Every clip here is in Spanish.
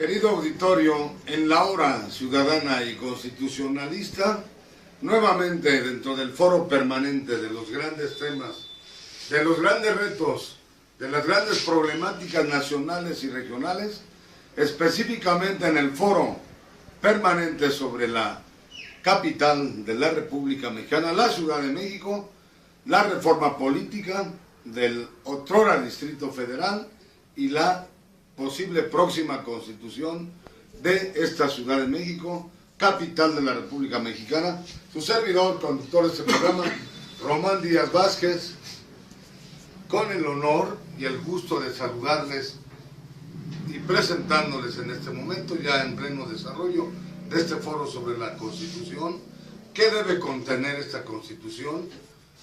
Querido auditorio, en la hora ciudadana y constitucionalista, nuevamente dentro del foro permanente de los grandes temas, de los grandes retos, de las grandes problemáticas nacionales y regionales, específicamente en el foro permanente sobre la capital de la República Mexicana, la Ciudad de México, la reforma política del otrora Distrito Federal y la posible próxima constitución de esta Ciudad de México, capital de la República Mexicana. Su servidor, conductor de este programa, Román Díaz Vázquez, con el honor y el gusto de saludarles y presentándoles en este momento, ya en pleno desarrollo de este foro sobre la Constitución, qué debe contener esta Constitución,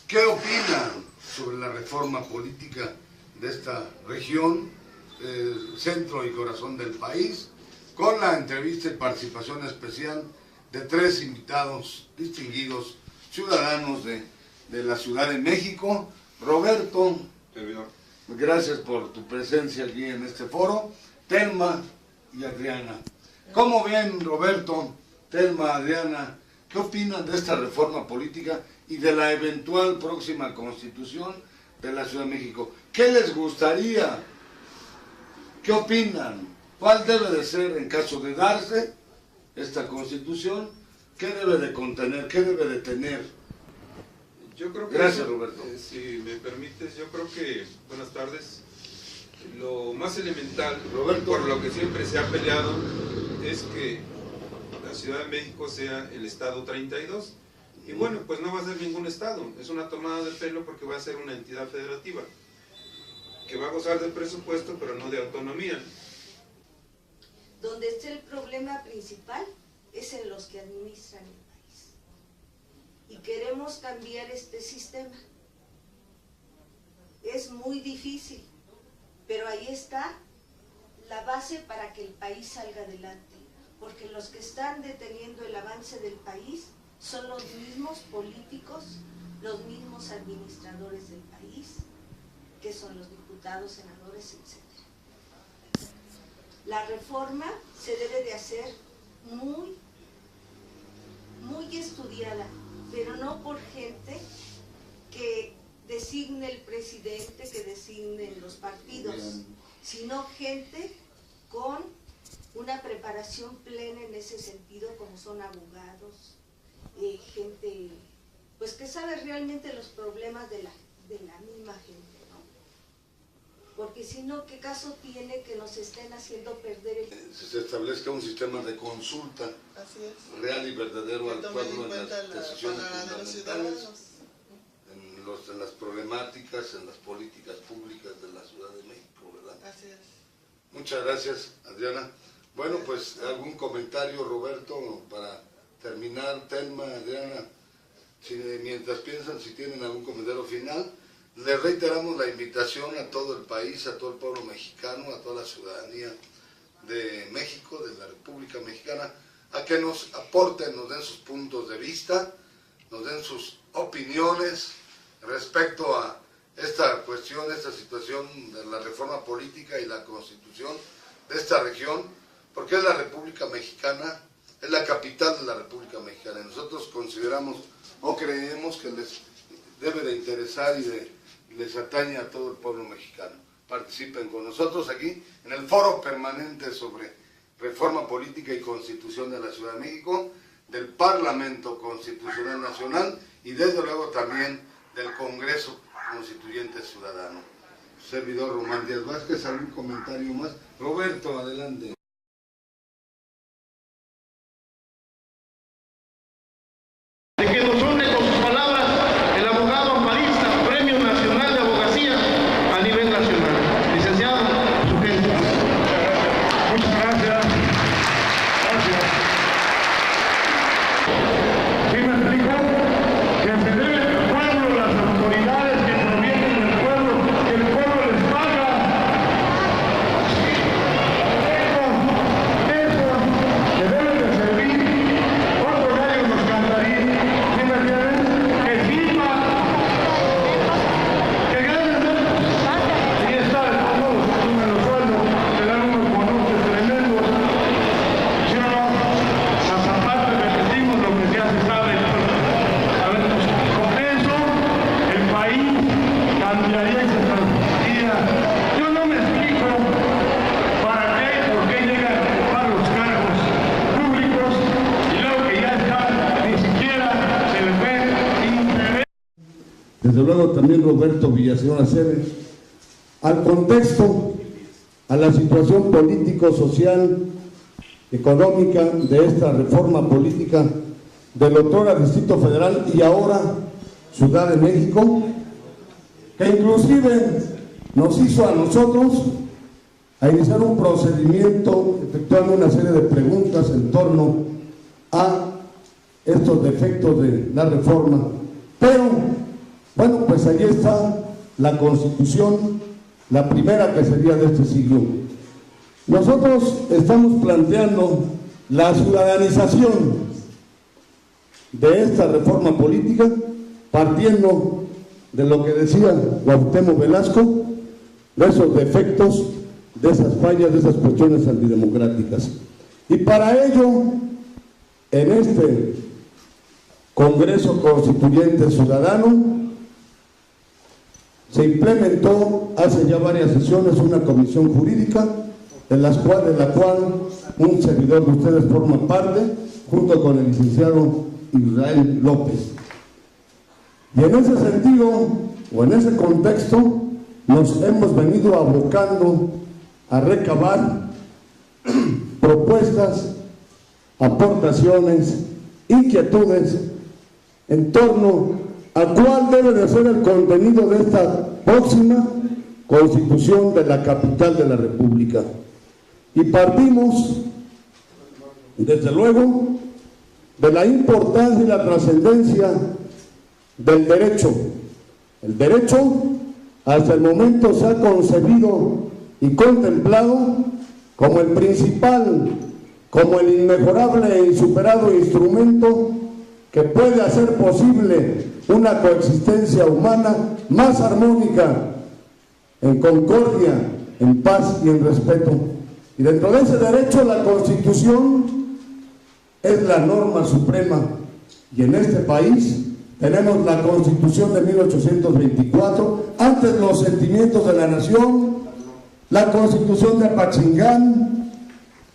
qué opinan sobre la reforma política de esta región, centro y corazón del país, con la entrevista y participación especial de tres invitados distinguidos ciudadanos de la Ciudad de México. Roberto, gracias por tu presencia aquí en este foro. Telma y Adriana. ¿Cómo ven, Roberto, Telma, Adriana, qué opinan de esta reforma política y de la eventual próxima constitución de la Ciudad de México? ¿Qué les gustaría? ¿Qué opinan? ¿Cuál debe de ser, en caso de darse esta constitución? ¿Qué debe de contener? ¿Qué debe de tener? Yo creo que gracias, Roberto. Si me permites, yo creo que, buenas tardes, lo más elemental, Roberto, por lo que siempre se ha peleado, es que la Ciudad de México sea el estado 32. Y bueno, pues no va a ser ningún estado, es una tomada de pelo porque va a ser una entidad federativa, que va a gozar de presupuesto, pero no de autonomía. Donde está el problema principal es en los que administran el país. Y queremos cambiar este sistema. Es muy difícil, pero ahí está la base para que el país salga adelante. Porque los que están deteniendo el avance del país son los mismos políticos, los mismos administradores del país, que son los diputados, senadores, etc. La reforma se debe de hacer muy estudiada, pero no por gente que designe el presidente, que designen los partidos, sino gente con una preparación plena en ese sentido, como son abogados, gente pues que sabe realmente los problemas de la misma gente, ¿no? Porque si no, ¿qué caso tiene que nos estén haciendo perder el... Se establezca un sistema de consulta real y verdadero al pueblo en las decisiones fundamentales, en las problemáticas, en las políticas públicas de la Ciudad de México, ¿verdad? Así es. Muchas gracias, Adriana. Bueno, pues algún comentario, Roberto, para terminar. Telma, Adriana, mientras piensan si tienen algún comentario final. Les reiteramos la invitación a todo el país, a todo el pueblo mexicano, a toda la ciudadanía de México, de la República Mexicana, a que nos aporten, nos den sus puntos de vista, nos den sus opiniones respecto a esta cuestión, esta situación de la reforma política y la constitución de esta región, porque es la República Mexicana, es la capital de la República Mexicana. Y nosotros consideramos o creemos que les debe de interesar y les atañe a todo el pueblo mexicano. Participen con nosotros aquí en el foro permanente sobre reforma política y constitución de la Ciudad de México, del Parlamento Constitucional Nacional y desde luego también del Congreso Constituyente Ciudadano. Servidor Román Díaz Vázquez, ¿algún comentario más? Roberto, adelante. De que nos honre con sus palabras el abogado amparista, Premio Nacional de Abogacía a nivel nacional. Licenciado, su gente. Muchas gracias. Gracias. ¿Sí me explico? Que se debe al pueblo, las autoridades que provienen del pueblo, que el pueblo les paga. luego también Roberto Villaseñor Aceves, al contexto, a la situación político, social, económica de esta reforma política del otrora Distrito Federal y ahora Ciudad de México, que inclusive nos hizo a nosotros a iniciar un procedimiento efectuando una serie de preguntas en torno a estos defectos de la reforma. Pero, bueno, pues ahí está la Constitución, la primera que sería de este siglo. Nosotros estamos planteando la ciudadanización de esta reforma política, partiendo de lo que decía Cuauhtémoc Velasco, de esos defectos, de esas fallas, de esas cuestiones antidemocráticas. Y para ello, en este Congreso Constituyente Ciudadano, se implementó hace ya varias sesiones una comisión jurídica, de la cual un servidor de ustedes forma parte, junto con el licenciado Israel López. Y en ese sentido, o en ese contexto, nos hemos venido abocando a recabar propuestas, aportaciones, inquietudes en torno a cuál debe de ser el contenido de esta próxima Constitución de la capital de la República. Y partimos, desde luego, de la importancia y la trascendencia del derecho. El derecho, hasta el momento, se ha concebido y contemplado como el principal, como el inmejorable e insuperado instrumento que puede hacer posible una coexistencia humana más armónica, en concordia, en paz y en respeto. Y dentro de ese derecho, la Constitución es la norma suprema. Y en este país tenemos la Constitución de 1824, antes los sentimientos de la nación, la Constitución de Apachingán,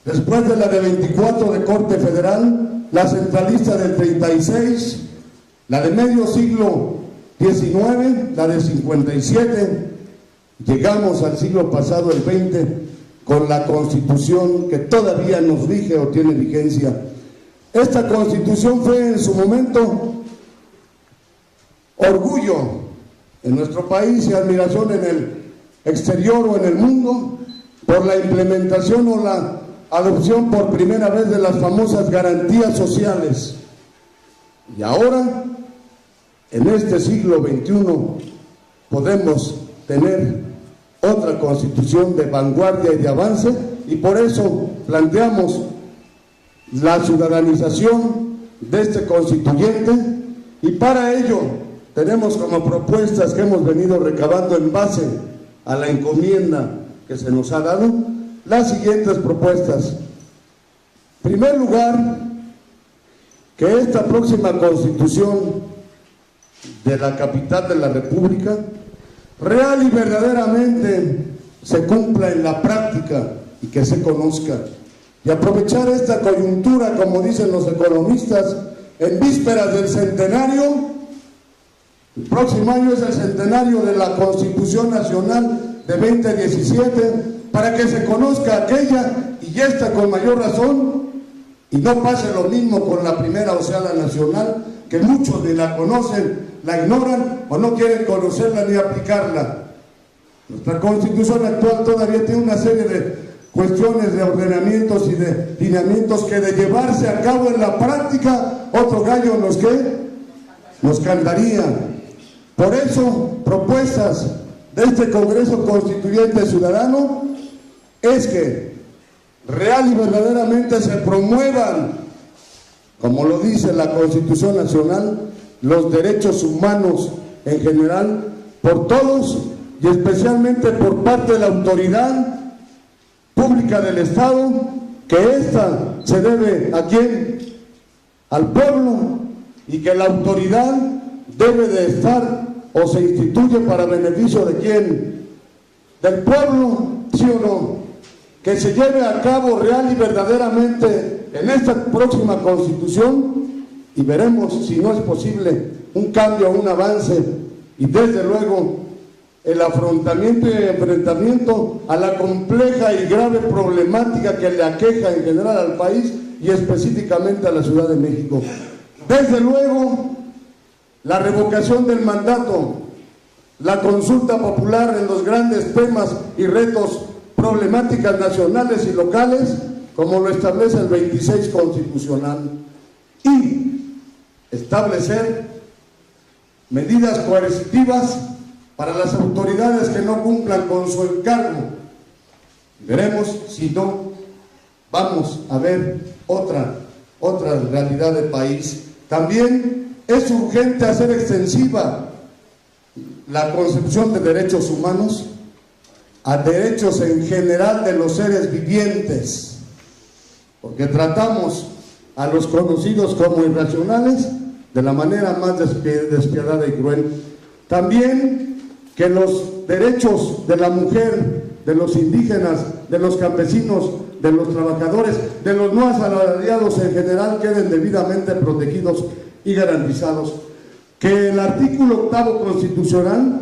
después de la de 24 de Corte Federal, la centralista del 36, la de medio siglo XIX, la de 57, llegamos al siglo pasado, el 20, con la Constitución que todavía nos rige o tiene vigencia. Esta Constitución fue en su momento orgullo en nuestro país y admiración en el exterior o en el mundo por la implementación o la adopción por primera vez de las famosas garantías sociales. Y ahora, en este siglo XXI, podemos tener otra Constitución de vanguardia y de avance, y por eso planteamos la ciudadanización de este constituyente, y para ello tenemos como propuestas que hemos venido recabando en base a la encomienda que se nos ha dado las siguientes propuestas. En primer lugar, que esta próxima Constitución de la capital de la República real y verdaderamente se cumpla en la práctica y que se conozca. Y aprovechar esta coyuntura, como dicen los economistas, en vísperas del centenario. El próximo año es el centenario de la Constitución Nacional de 2017, para que se conozca aquella y esta con mayor razón, y no pase lo mismo con la primera, o sea, la nacional, que muchos ni la conocen, la ignoran o no quieren conocerla ni aplicarla. Nuestra Constitución actual todavía tiene una serie de cuestiones de ordenamientos y de lineamientos que de llevarse a cabo en la práctica, otro gallo nos cantaría. Por eso, propuestas de este Congreso Constituyente Ciudadano es que real y verdaderamente se promuevan, como lo dice la Constitución Nacional, los derechos humanos en general, por todos y especialmente por parte de la autoridad pública del Estado, que ésta se debe ¿a quién? Al pueblo, y que la autoridad debe de estar o se instituye para beneficio de quién, del pueblo, ¿sí o no? Que se lleve a cabo real y verdaderamente en esta próxima Constitución, y veremos si no es posible un cambio, un avance y desde luego el afrontamiento y enfrentamiento a la compleja y grave problemática que le aqueja en general al país y específicamente a la Ciudad de México. Desde luego, la revocación del mandato, la consulta popular en los grandes temas y retos, problemáticas nacionales y locales, como lo establece el 26 constitucional, y establecer medidas coercitivas para las autoridades que no cumplan con su encargo. Veremos si no vamos a ver otra realidad del país. También es urgente hacer extensiva la concepción de derechos humanos a derechos en general de los seres vivientes, porque tratamos a los conocidos como irracionales de la manera más despiadada y cruel. También que los derechos de la mujer, de los indígenas, de los campesinos, de los trabajadores, de los no asalariados en general queden debidamente protegidos y garantizados. Que el artículo 8 constitucional,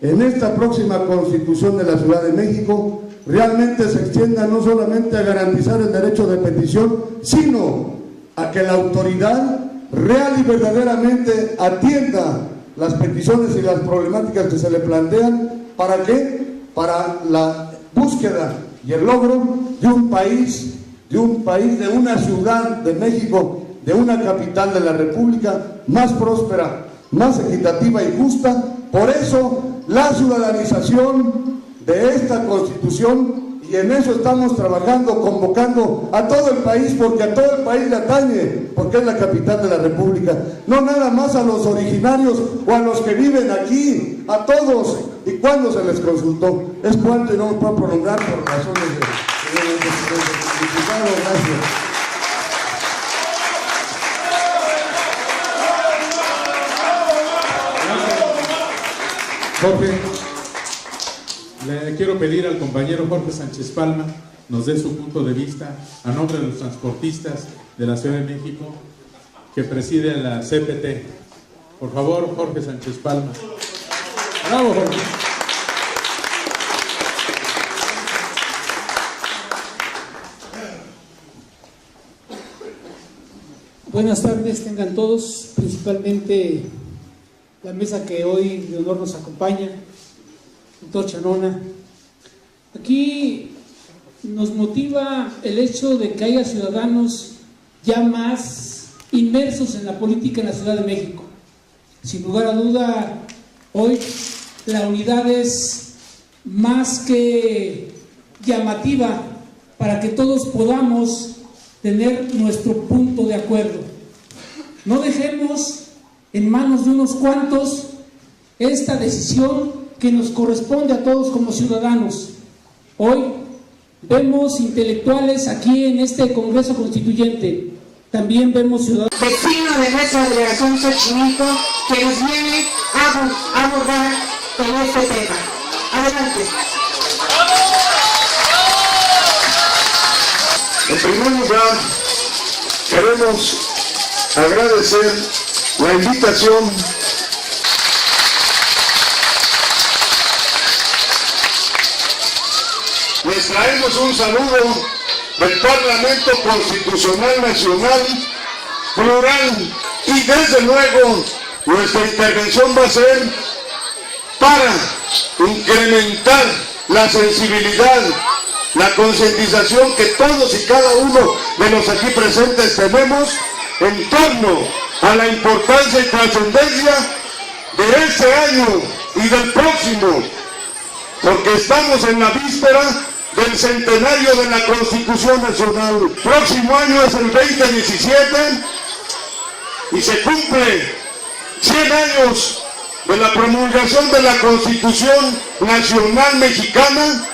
en esta próxima Constitución de la Ciudad de México, realmente se extienda no solamente a garantizar el derecho de petición, sino a que la autoridad real y verdaderamente atienda las peticiones y las problemáticas que se le plantean. ¿Para qué? Para la búsqueda y el logro de un país, de una ciudad de México, de una capital de la República más próspera, más equitativa y justa. Por eso la ciudadanización de esta Constitución, y en eso estamos trabajando, convocando a todo el país, porque a todo el país le atañe, porque es la capital de la República, no nada más a los originarios o a los que viven aquí, a todos. ¿Y cuándo se les consultó? Es cuánto, y no me puedo prolongar por razones de diputado. Gracias. Jorge, le quiero pedir al compañero Jorge Sánchez Palma nos dé su punto de vista a nombre de los transportistas de la Ciudad de México que preside la CPT. Por favor, Jorge Sánchez Palma. ¡Bravo, Jorge! Buenas tardes, tengan todos, principalmente la mesa que hoy de honor nos acompaña, doctor Chanona. Aquí nos motiva el hecho de que haya ciudadanos ya más inmersos en la política en la Ciudad de México. Sin lugar a duda, hoy la unidad es más que llamativa para que todos podamos tener nuestro punto de acuerdo. No dejemos en manos de unos cuantos esta decisión que nos corresponde a todos como ciudadanos. Hoy vemos intelectuales aquí en este Congreso Constituyente, también vemos ciudadanos. Vecino de nuestra delegación Xochimilco, que nos viene a abordar con este tema. Adelante. En primer lugar, queremos agradecer la invitación les traemos un saludo del Parlamento Constitucional Nacional plural, y desde luego nuestra intervención va a ser para incrementar la sensibilidad, la concientización que todos y cada uno de los aquí presentes tenemos en torno a la importancia y trascendencia de este año y del próximo, porque estamos en la víspera del centenario de la Constitución Nacional. El próximo año es el 2017 y se cumple 100 años de la promulgación de la Constitución Nacional Mexicana,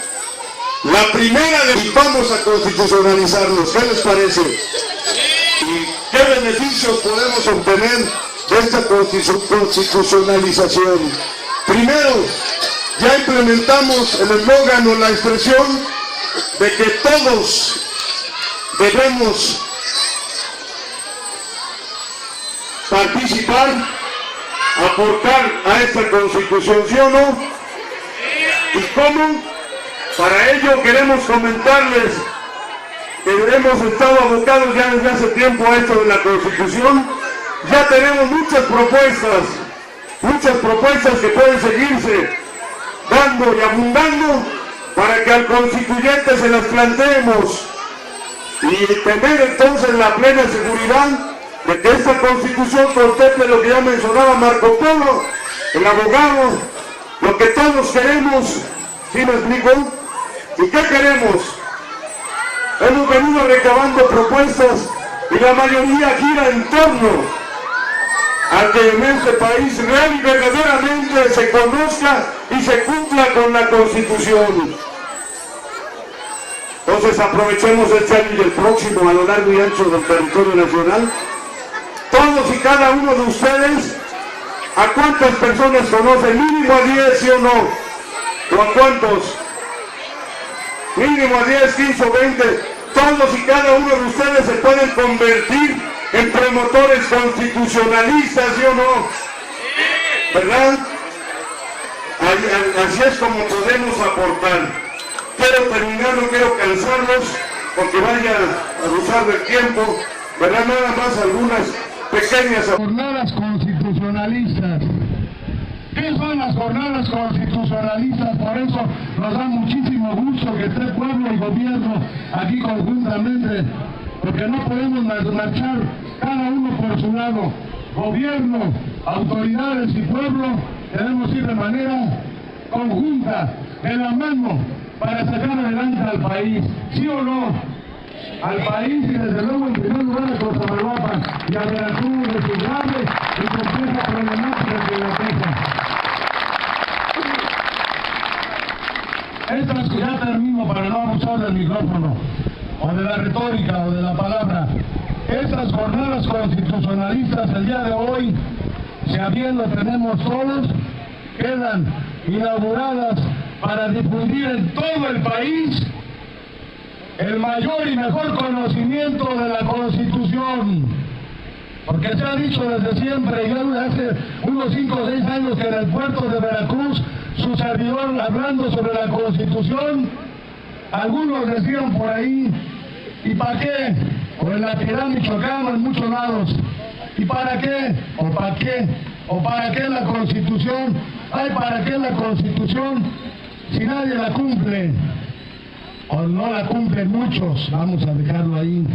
la primera y vamos a constitucionalizarlos. ¿Qué les parece? ¿Y qué beneficios podemos obtener de esta constitucionalización? Primero, ya implementamos el eslogan o la expresión de que todos debemos participar aportar a esta Constitución, ¿sí o no? ¿Y cómo? Para ello queremos comentarles que hemos estado abocados ya desde hace tiempo a esto de la Constitución. Ya tenemos muchas propuestas que pueden seguirse dando y abundando para que al constituyente se las planteemos y tener entonces la plena seguridad de que esta Constitución contemple lo que ya mencionaba Marco Polo, el abogado, lo que todos queremos. ¿Sí me explico? ¿Y qué queremos? Hemos venido recabando propuestas y la mayoría gira en torno a que en este país real y verdaderamente se conozca y se cumpla con la Constitución. Entonces aprovechemos este año y el próximo a lo largo y ancho del territorio nacional. Todos y cada uno de ustedes, ¿a cuántas personas conocen? Mínimo a 10, ¿sí o no? ¿O a cuántos? Mínimo a 10, 15 o 20. Todos y cada uno de ustedes se pueden convertir en promotores constitucionalistas, ¿sí o no? ¿Verdad? Así es como podemos aportar. Quiero terminar, no quiero cansarlos, porque vaya a abusar del tiempo, ¿verdad? Nada más algunas pequeñas jornadas constitucionalistas. ¿Qué son las jornadas constitucionalistas? Por eso nos da muchísimo gusto que esté pueblo y gobierno aquí conjuntamente, porque no podemos marchar cada uno por su lado. Gobierno, autoridades y pueblo debemos ir de manera conjunta, de la mano, para sacar adelante al país, ¿sí o no? Al país y desde luego en primer lugar a Cosamaloapan y a Veracruz de su grave y compleja problemática que la deja. Estas, ya termino para no abusar del micrófono, o de la retórica, o de la palabra. Estas jornadas constitucionalistas el día de hoy, si a bien lo tenemos todos, quedan inauguradas para difundir en todo el país el mayor y mejor conocimiento de la Constitución. Porque se ha dicho desde siempre, ya hace unos 5 o 6 años que en el puerto de Veracruz, su servidor hablando sobre la Constitución, algunos decían por ahí, ¿y para qué? O en la Piedad, Michoacán, o en muchos lados. ¿Y para qué? ¿O para qué? ¿O para qué la Constitución? Ay, ¿para qué la Constitución si nadie la cumple? O no la cumplen muchos, vamos a dejarlo ahí.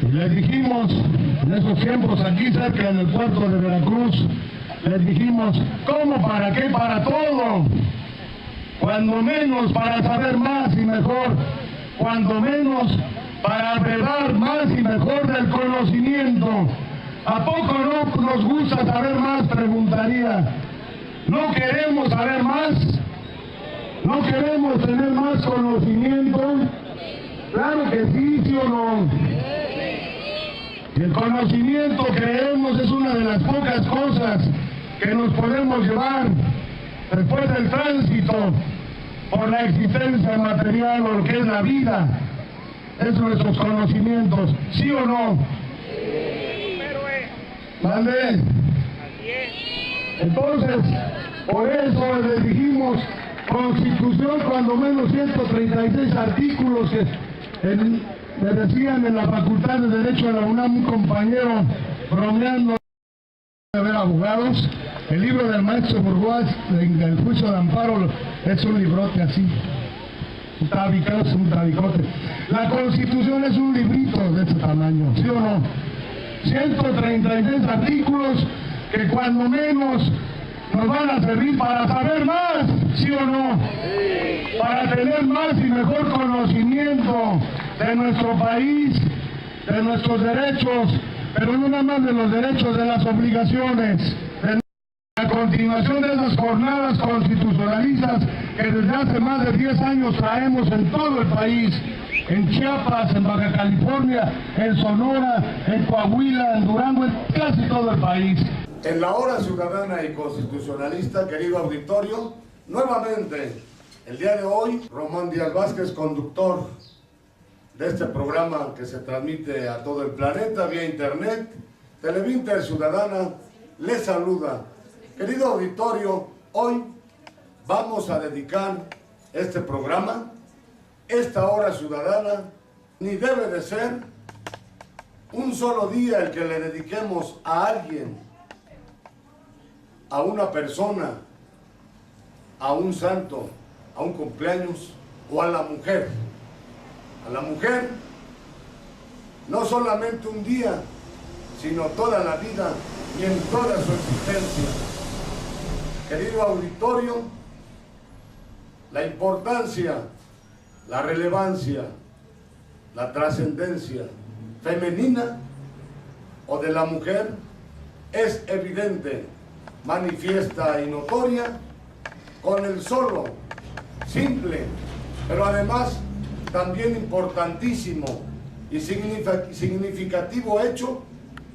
Y les dijimos, en esos tiempos aquí cerca en el puerto de Veracruz, les dijimos, ¿cómo? ¿Para qué? Para todo. Cuando menos para saber más y mejor, cuando menos para brevar más y mejor del conocimiento. ¿A poco no nos gusta saber más? Preguntaría. ¿No queremos saber más? ¿No queremos tener más conocimiento? Claro que sí, ¿sí o no? Y el conocimiento, creemos, es una de las pocas cosas que nos podemos llevar después del tránsito por la existencia material o lo que es la vida, es nuestros conocimientos, ¿sí o no? ¿Vale? Entonces, por eso les dijimos, Constitución, cuando menos 136 artículos que me decían en la Facultad de Derecho de la UNAM un compañero bromeando de ver abogados. El libro del maestro Burgoa, el juicio de amparo, es un librote así, un tabicote. La Constitución es un librito de este tamaño, ¿sí o no? 136 artículos que cuando menos nos van a servir para saber más, ¿sí o no? Para tener más y mejor conocimiento de nuestro país, de nuestros derechos, pero no nada más de los derechos, de las obligaciones. A continuación de esas jornadas constitucionalistas que desde hace más de 10 años traemos en todo el país, en Chiapas, en Baja California, en Sonora, en Coahuila, en Durango, en casi todo el país. En la hora ciudadana y constitucionalista, querido auditorio, nuevamente, el día de hoy, Román Díaz Vázquez, conductor de este programa que se transmite a todo el planeta vía internet, Televinter Ciudadana, les saluda. Querido auditorio, hoy vamos a dedicar este programa, esta hora ciudadana, ni debe de ser un solo día el que le dediquemos a alguien, a una persona, a un santo, a un cumpleaños o a la mujer. A la mujer, no solamente un día, sino toda la vida y en toda su existencia. Querido auditorio, la importancia, la relevancia, la trascendencia femenina o de la mujer es evidente, manifiesta y notoria con el solo, simple, pero además también importantísimo y significativo hecho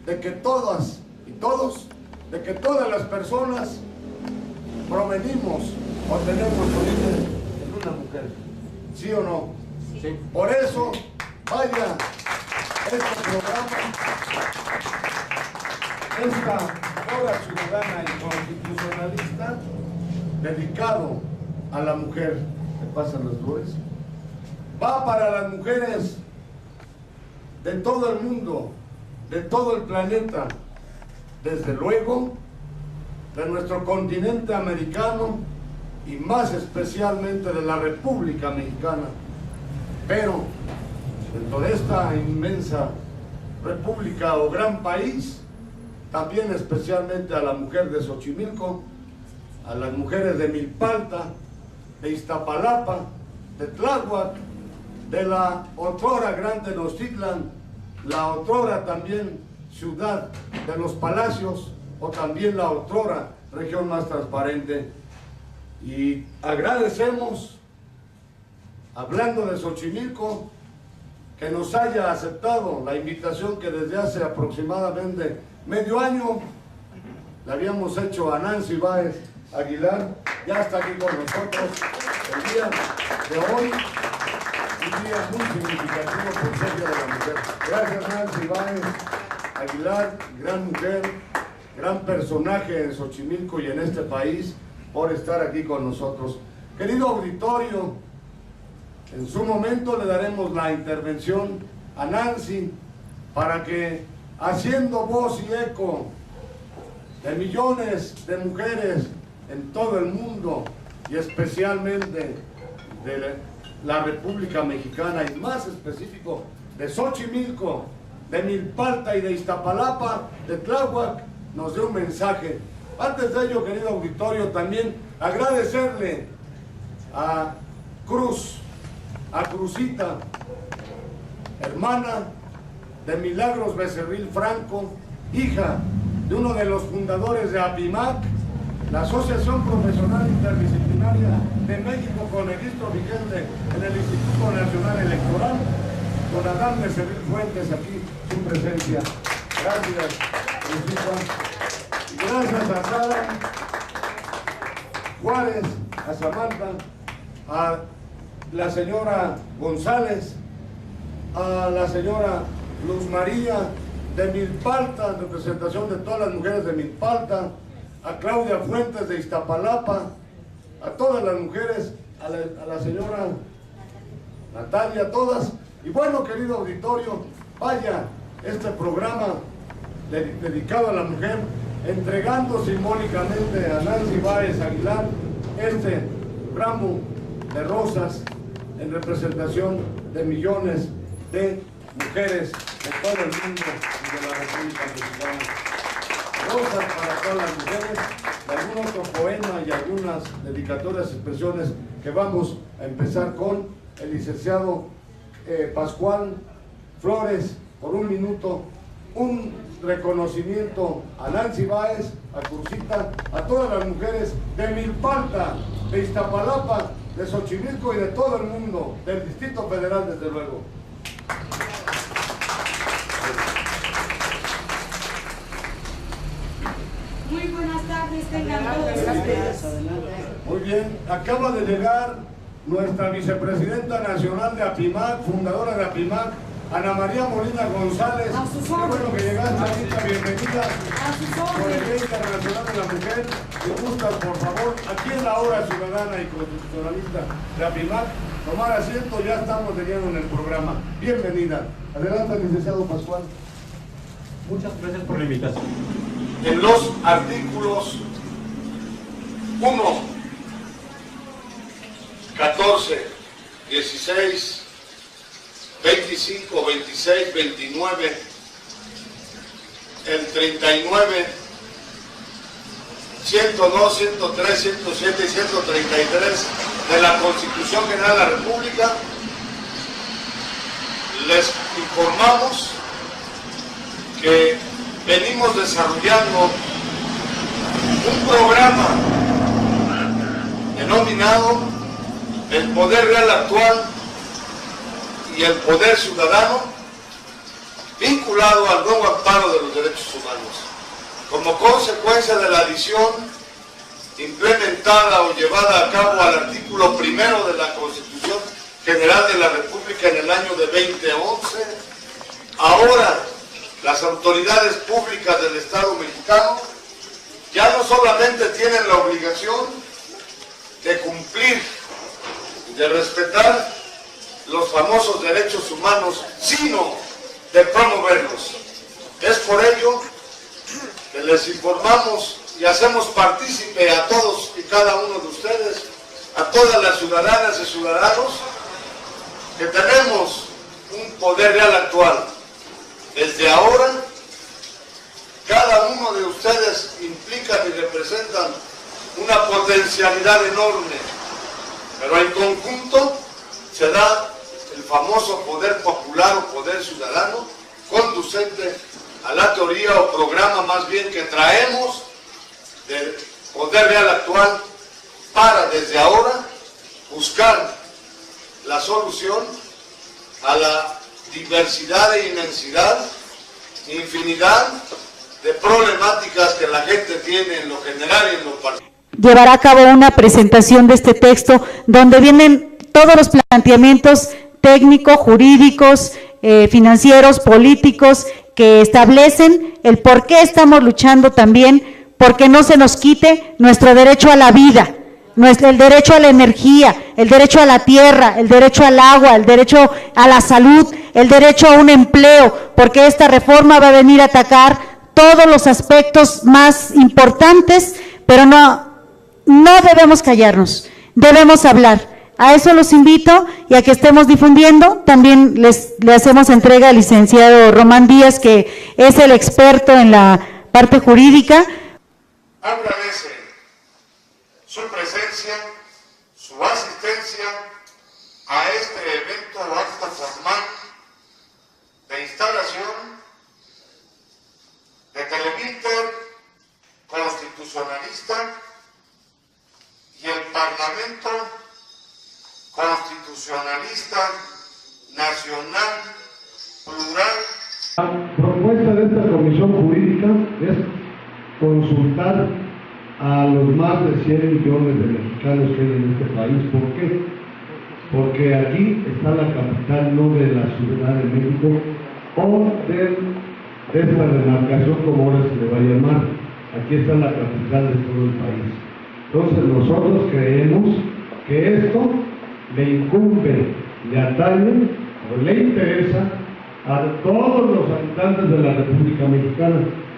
de que todas y todos, de que todas las personas provenimos o tenemos origen en una mujer. ¿Sí o no? Sí. Por eso, vaya, este programa, esta hora ciudadana y constitucionalista, dedicado a la mujer, ¿qué pasan las flores? Va para las mujeres de todo el mundo, de todo el planeta, desde luego de nuestro continente americano y más especialmente de la República Mexicana. Pero dentro de esta inmensa república o gran país, también especialmente a la mujer de Xochimilco, a las mujeres de Milpalta, de Iztapalapa, de Tláhuac, de la otrora Gran Tenochtitlan, la otrora también ciudad de los palacios, o también la otrora región más transparente. Y agradecemos, hablando de Xochimilco, que nos haya aceptado la invitación que desde hace aproximadamente medio año le habíamos hecho a Nancy Báez Aguilar. Ya está aquí con nosotros el día de hoy, un día muy significativo por ser Día de la Mujer. Gracias, Nancy Báez Aguilar, gran mujer, gran personaje en Xochimilco y en este país, por estar aquí con nosotros. Querido auditorio, en su momento le daremos la intervención a Nancy para que, haciendo voz y eco de millones de mujeres en todo el mundo y especialmente de la República Mexicana y más específico de Xochimilco, de Milpalta y de Iztapalapa, de Tláhuac, nos dé un mensaje. Antes de ello, querido auditorio, también agradecerle a Cruz, a Cruzita, hermana de Milagros Becerril Franco, hija de uno de los fundadores de APIMAC, la Asociación Profesional Interdisciplinaria de México, con registro vigente en el Instituto Nacional Electoral, con Adán Becerril Fuentes, aquí su presencia. Gracias, Cruzita. Y gracias a Sara Juárez, a Samantha, a la señora González, a la señora Luz María de Milpalta, en representación de todas las mujeres de Milpalta, a Claudia Fuentes de Iztapalapa, a todas las mujeres, a la señora Natalia, todas. Y bueno, querido auditorio, vaya este programa dedicado a la mujer, entregando simbólicamente a Nancy Báez Aguilar este ramo de rosas en representación de millones de mujeres de todo el mundo y de la República Mexicana. Rosas para todas las mujeres, algún otro poema y algunas dedicatorias, expresiones que vamos a empezar con el licenciado Pascual Flores, por un minuto, un reconocimiento a Nancy Báez, a Cruzita, a todas las mujeres de Milpalta, de Iztapalapa, de Xochimilco y de todo el mundo, del Distrito Federal, desde luego. Muy buenas tardes, tengan todos ustedes. Muy bien, acaba de llegar nuestra vicepresidenta nacional de APIMAC, fundadora de APIMAC, Ana María Molina González, qué bueno que llegaste, Anita, bienvenida. Por el Día Internacional de la Mujer, si gustas, por favor, aquí en la hora ciudadana y constitucionalista de APIMAC, tomar asiento, ya estamos teniendo en el programa. Bienvenida. Adelante, licenciado Pascual. Muchas gracias por la invitación. En los artículos 1, 14, 16, 25, 26, 29, el 39, 102, 103, 107 y 133 de la Constitución General de la República, les informamos que venimos desarrollando un programa denominado el Poder Real Actual y el Poder Ciudadano, vinculado al nuevo amparo de los derechos humanos. Como consecuencia de la adición implementada o llevada a cabo al artículo 1 de la Constitución General de la República en el año de 2011, ahora las autoridades públicas del Estado mexicano ya no solamente tienen la obligación de cumplir, de respetar los famosos derechos humanos, sino de promoverlos. Es por ello que les informamos y hacemos partícipe a todos y cada uno de ustedes, a todas las ciudadanas y ciudadanos, que tenemos un poder real actual. Desde ahora, cada uno de ustedes implican y representan una potencialidad enorme, pero en conjunto se da el famoso poder popular o poder ciudadano, conducente a la teoría o programa más bien que traemos del poder real actual para desde ahora buscar la solución a la diversidad e inmensidad, infinidad de problemáticas que la gente tiene en lo general y en lo particular. Llevará a cabo una presentación de este texto donde vienen todos los planteamientos técnicos, jurídicos, financieros, políticos, que establecen el por qué estamos luchando también, porque no se nos quite nuestro derecho a la vida, el derecho a la energía, el derecho a la tierra, el derecho al agua, el derecho a la salud, el derecho a un empleo, porque esta reforma va a venir a atacar todos los aspectos más importantes, pero no debemos callarnos, debemos hablar. A eso los invito y a que estemos difundiendo. También le hacemos entrega al licenciado Román Díaz, que es el experto en la parte jurídica. Agradece su presencia, su asistencia a este evento o acto formal de instalación de Televínter constitucionalista y el Parlamento constitucionalista nacional plural. La propuesta de esta comisión jurídica es consultar a los más de 100 millones de mexicanos que hay en este país. ¿Por qué? Porque aquí está la capital, no de la Ciudad de México o de esta demarcación, como ahora se le va a llamar. Aquí está la capital de todo el país. Entonces nosotros creemos que esto le incumbe, le atañe o le interesa a todos los habitantes de la República Mexicana.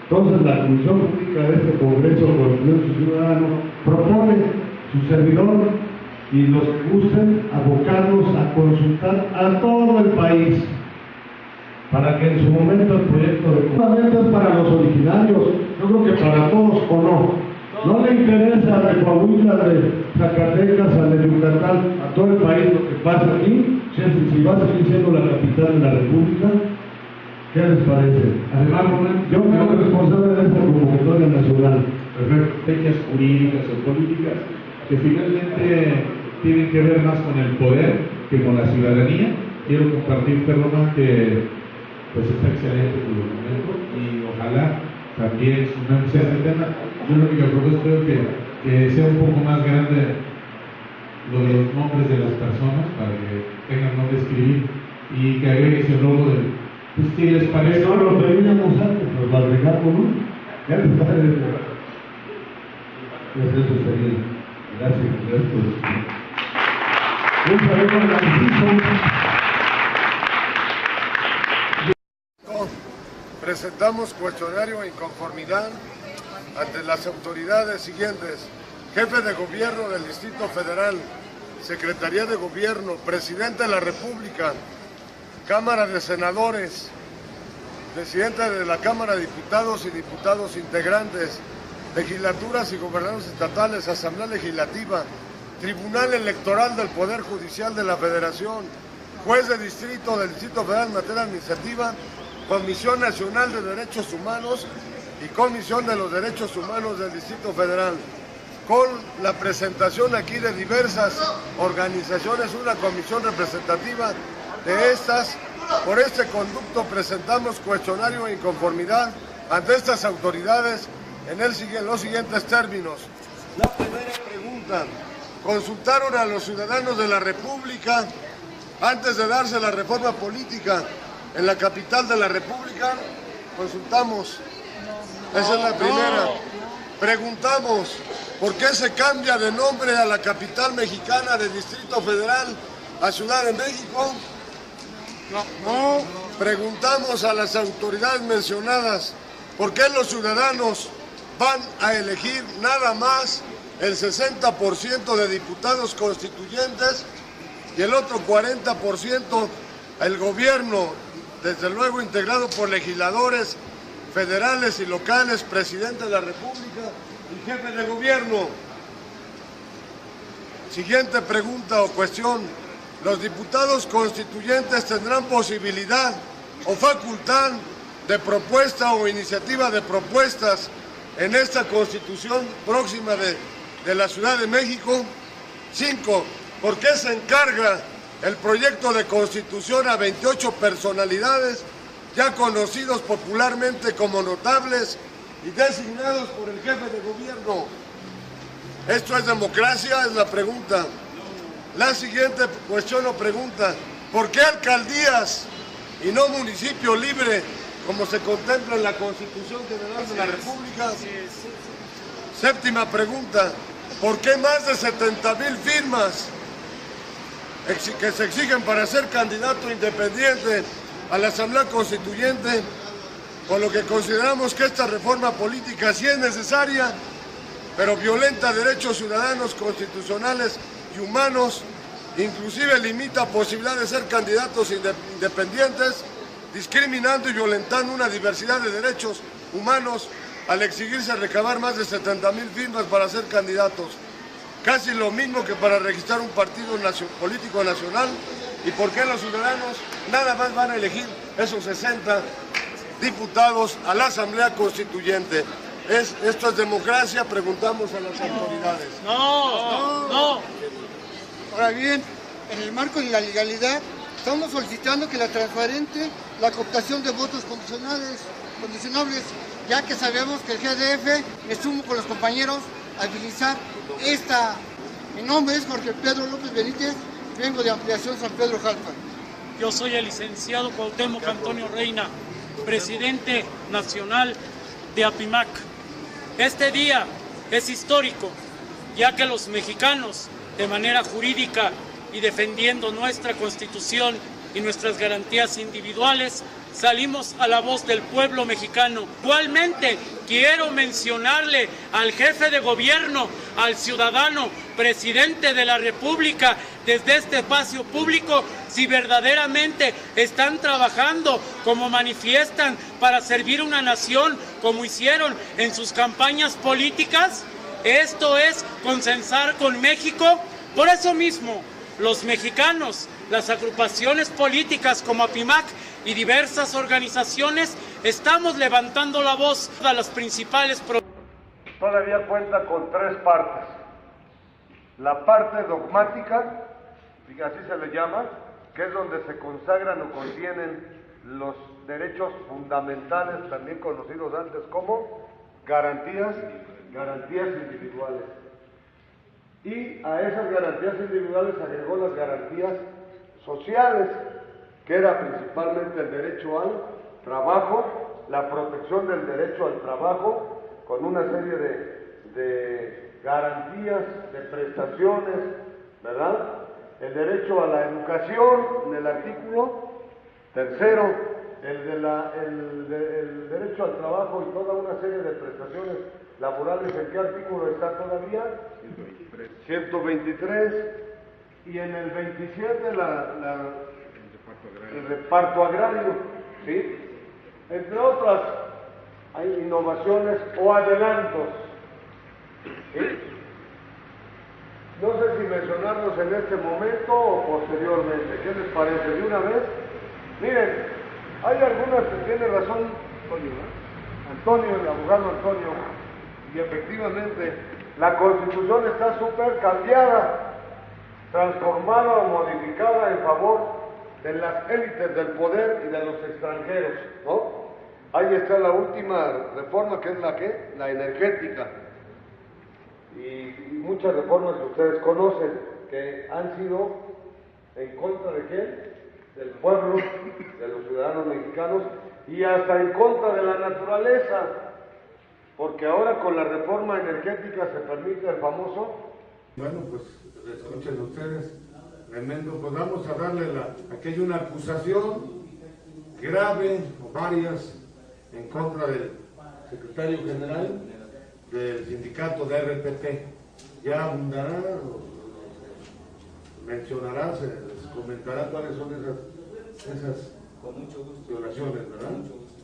Entonces la Comisión Jurídica de este Congreso Constitucional Ciudadano propone su servidor y los que gusten abocarnos a consultar a todo el país para que en su momento el proyecto de solamente es para los originarios, yo creo que para todos o no. No le interesa de Coahuila, de Zacatecas, a de Yucatán, a todo el país lo que pasa aquí. Si va a seguir siendo la capital de la República, ¿qué les parece? Además, yo creo que responsable de esta convocatoria nacional. Estrategias jurídicas o políticas que finalmente tienen que ver más con el poder que con la ciudadanía. Quiero compartirte, Roma, que pues está excelente tu documento y ojalá también no sea este tema. Yo lo que propongo es que sea un poco más grande lo de los nombres de las personas para que tengan dónde escribir y que agregues el logo del... Pues, ¿qué les parece? No, lo terminamos antes, nos lo agregamos, ¿no? Ya les parece. Gracias, Felipe. Gracias por un saludo al equipo. Presentamos cuestionario de inconformidad ante las autoridades siguientes: Jefe de Gobierno del Distrito Federal, Secretaría de Gobierno, Presidente de la República, Cámara de Senadores, Presidente de la Cámara de Diputados y Diputados integrantes, legislaturas y gobernadores estatales, Asamblea Legislativa, Tribunal Electoral del Poder Judicial de la Federación, Juez de Distrito del Distrito Federal en materia administrativa, Comisión Nacional de Derechos Humanos y Comisión de los Derechos Humanos del Distrito Federal. Con la presentación aquí de diversas organizaciones, una comisión representativa de estas. Por este conducto presentamos cuestionario de inconformidad ante estas autoridades en los siguientes términos. La primera pregunta: ¿consultaron a los ciudadanos de la República antes de darse la reforma política en la capital de la República? Consultamos. Esa es la primera. Preguntamos: ¿por qué se cambia de nombre a la capital mexicana del Distrito Federal a Ciudad de México? No. Preguntamos a las autoridades mencionadas: ¿por qué los ciudadanos van a elegir nada más el 60% de diputados constituyentes y el otro 40% el gobierno, desde luego integrado por legisladores federales y locales, presidente de la República y jefe de gobierno? Siguiente pregunta o cuestión: ¿los diputados constituyentes tendrán posibilidad o facultad de propuesta o iniciativa de propuestas en esta Constitución próxima de la Ciudad de México? 5. ¿Por qué se encarga el proyecto de Constitución a 28 personalidades ya conocidos popularmente como notables y designados por el jefe de gobierno? ¿Esto es democracia? Es la pregunta. La siguiente cuestión o pregunta: ¿por qué alcaldías y no municipio libre, como se contempla en la Constitución General de la República? Séptima pregunta: ¿por qué más de 70,000 firmas que se exigen para ser candidato independiente a la Asamblea Constituyente? Con lo que consideramos que esta reforma política sí es necesaria, pero violenta derechos ciudadanos, constitucionales y humanos, inclusive limita posibilidad de ser candidatos independientes, discriminando y violentando una diversidad de derechos humanos al exigirse recabar más de 70,000 firmas para ser candidatos. Casi lo mismo que para registrar un partido político nacional. ¿Y por qué los ciudadanos nada más van a elegir esos 60 diputados a la Asamblea Constituyente? ¿Esto es democracia? Preguntamos a las autoridades. No. Ahora bien, en el marco de la legalidad, estamos solicitando que la transparente la cooptación de votos condicionables, ya que sabemos que el GDF, me sumo con los compañeros a agilizar esta. Mi nombre es Jorge Pedro López Benítez, vengo de Ampliación San Pedro Jalpa. Yo soy el licenciado Cuauhtémoc Antonio Reina, presidente nacional de APIMAC. Este día es histórico, ya que los mexicanos, de manera jurídica y defendiendo nuestra Constitución y nuestras garantías individuales, salimos a la voz del pueblo mexicano. Igualmente, quiero mencionarle al jefe de gobierno, al ciudadano, presidente de la República, desde este espacio público, si verdaderamente están trabajando como manifiestan para servir una nación, como hicieron en sus campañas políticas. Esto es consensar con México. Por eso mismo, los mexicanos, las agrupaciones políticas como APIMAC y diversas organizaciones, estamos levantando la voz a las principales todavía cuenta con 3 partes. La parte dogmática, y así se le llama, que es donde se consagran o contienen los derechos fundamentales, también conocidos antes como garantías individuales. Y a esas garantías individuales agregó las garantías sociales, que era principalmente el derecho al trabajo, la protección del derecho al trabajo, con una serie de garantías, de prestaciones, ¿verdad? El derecho a la educación, en el artículo tercero, el derecho al trabajo y toda una serie de prestaciones laborales. ¿En qué artículo está todavía? 123. Y en el 27 el reparto agrario, ¿sí? Entre otras, hay innovaciones o adelantos, ¿sí? No sé si mencionarlos en este momento o posteriormente. ¿Qué les parece? ¿De una vez? Miren, hay algunas que tiene razón Antonio, el abogado Antonio, y efectivamente la Constitución está súper cambiada, transformada o modificada en favor de las élites del poder y de los extranjeros, ¿no? Ahí está la última reforma, que es la energética, y muchas reformas que ustedes conocen, que han sido en contra de quién, del pueblo, de los ciudadanos mexicanos, y hasta en contra de la naturaleza, porque ahora con la reforma energética se permite el famoso. Bueno, pues escuchen ustedes, tremendo. Pues vamos a darle aquí hay una acusación grave o varias en contra del secretario general del sindicato de RPT. Ya abundará, mencionará, se les comentará cuáles son esas violaciones, ¿verdad?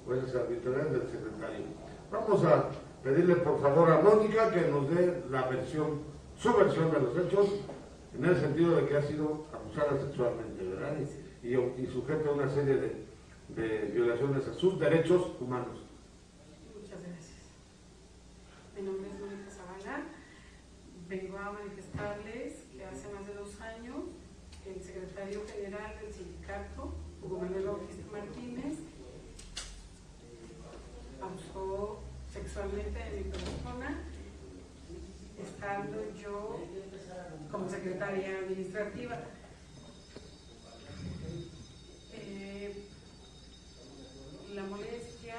O esas arbitrariedades del secretario. Vamos a pedirle por favor a Mónica que nos dé su versión de los hechos, en el sentido de que ha sido abusada sexualmente, ¿verdad? Y sujeta a una serie de violaciones a sus derechos humanos. Muchas gracias. Mi nombre es Mónica Zavala. Vengo a manifestarles que hace más de 2 años el secretario general del sindicato, Hugo Manuel Bautista Martínez, abusó sexualmente de mi persona, estando yo como secretaria administrativa. La molestia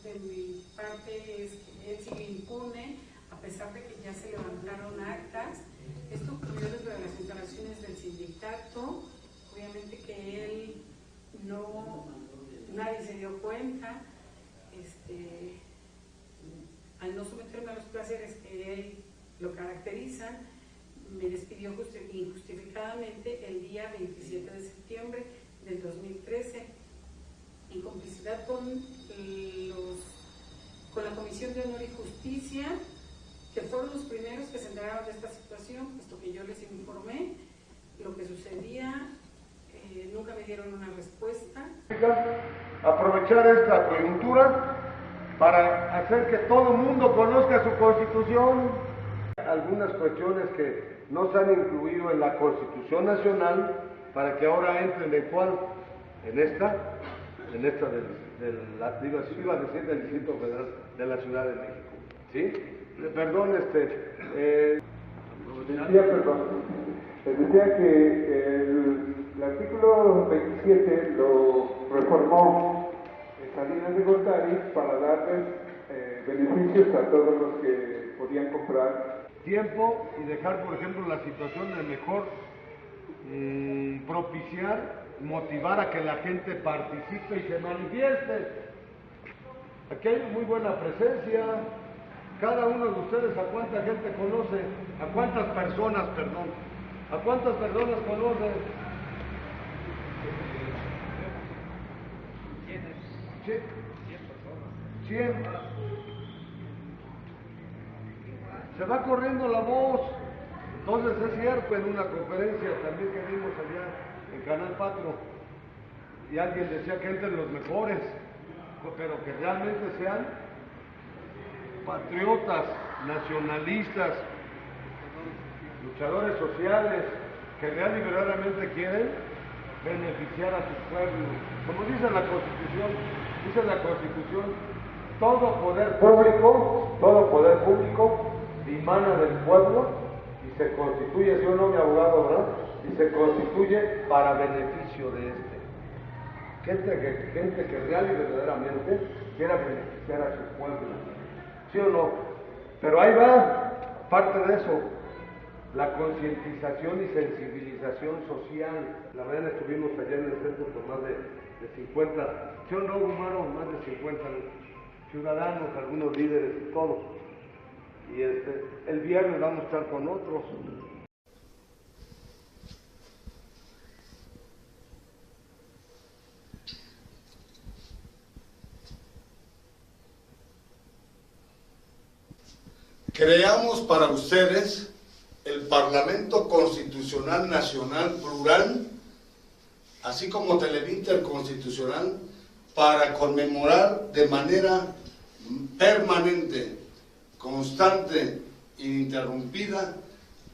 de mi parte es que él sigue impune, a pesar de que ya se levantaron actas. Esto ocurrió desde las instalaciones del sindicato. Obviamente que él nadie se dio cuenta. Al no someterme a los placeres que él lo caracterizan, me despidió injustificadamente el día 27 de septiembre del 2013, en complicidad con la Comisión de Honor y Justicia, que fueron los primeros que se enteraron de esta situación, puesto que yo les informé lo que sucedía. Nunca me dieron una respuesta. Aprovechar esta coyuntura para hacer que todo el mundo conozca su Constitución. Algunas cuestiones que no se han incluido en la Constitución Nacional, para que ahora entren de cuál, en esta iba a decir del Distrito Federal de la Ciudad de México. ¿Sí? Perdón, decía que el artículo 27 lo reformó Salinas de Gortari para darles beneficios a todos los que podían comprar tiempo y dejar, por ejemplo, la situación de mejor propiciar, motivar a que la gente participe y se manifieste. Aquí hay muy buena presencia. Cada uno de ustedes, ¿a cuánta gente conoce? ¿A cuántas personas, perdón? ¿A cuántas personas conocen? 100. Se va corriendo la voz. Entonces es cierto, en una conferencia también que vimos allá en Canal 4, y alguien decía que entren los mejores, pero que realmente sean patriotas, nacionalistas, luchadores sociales, que real y verdaderamente quieren beneficiar a su pueblo. Como dice la Constitución, todo poder público dimana del pueblo y se constituye, ¿sí o no, mi abogado, verdad? Y se constituye para beneficio de este. gente que real y verdaderamente quiera beneficiar a su pueblo, ¿sí o no? Pero ahí va, aparte de eso, la concientización y sensibilización social. La verdad estuvimos allá en el centro con más de 50, ¿sí o no, Gumaro? Más de 50 ciudadanos, algunos líderes y todo. Y el viernes vamos a estar con otros. Creamos para ustedes el Parlamento Constitucional Nacional Plural, así como Televinter Constitucional, para conmemorar de manera permanente, constante e ininterrumpida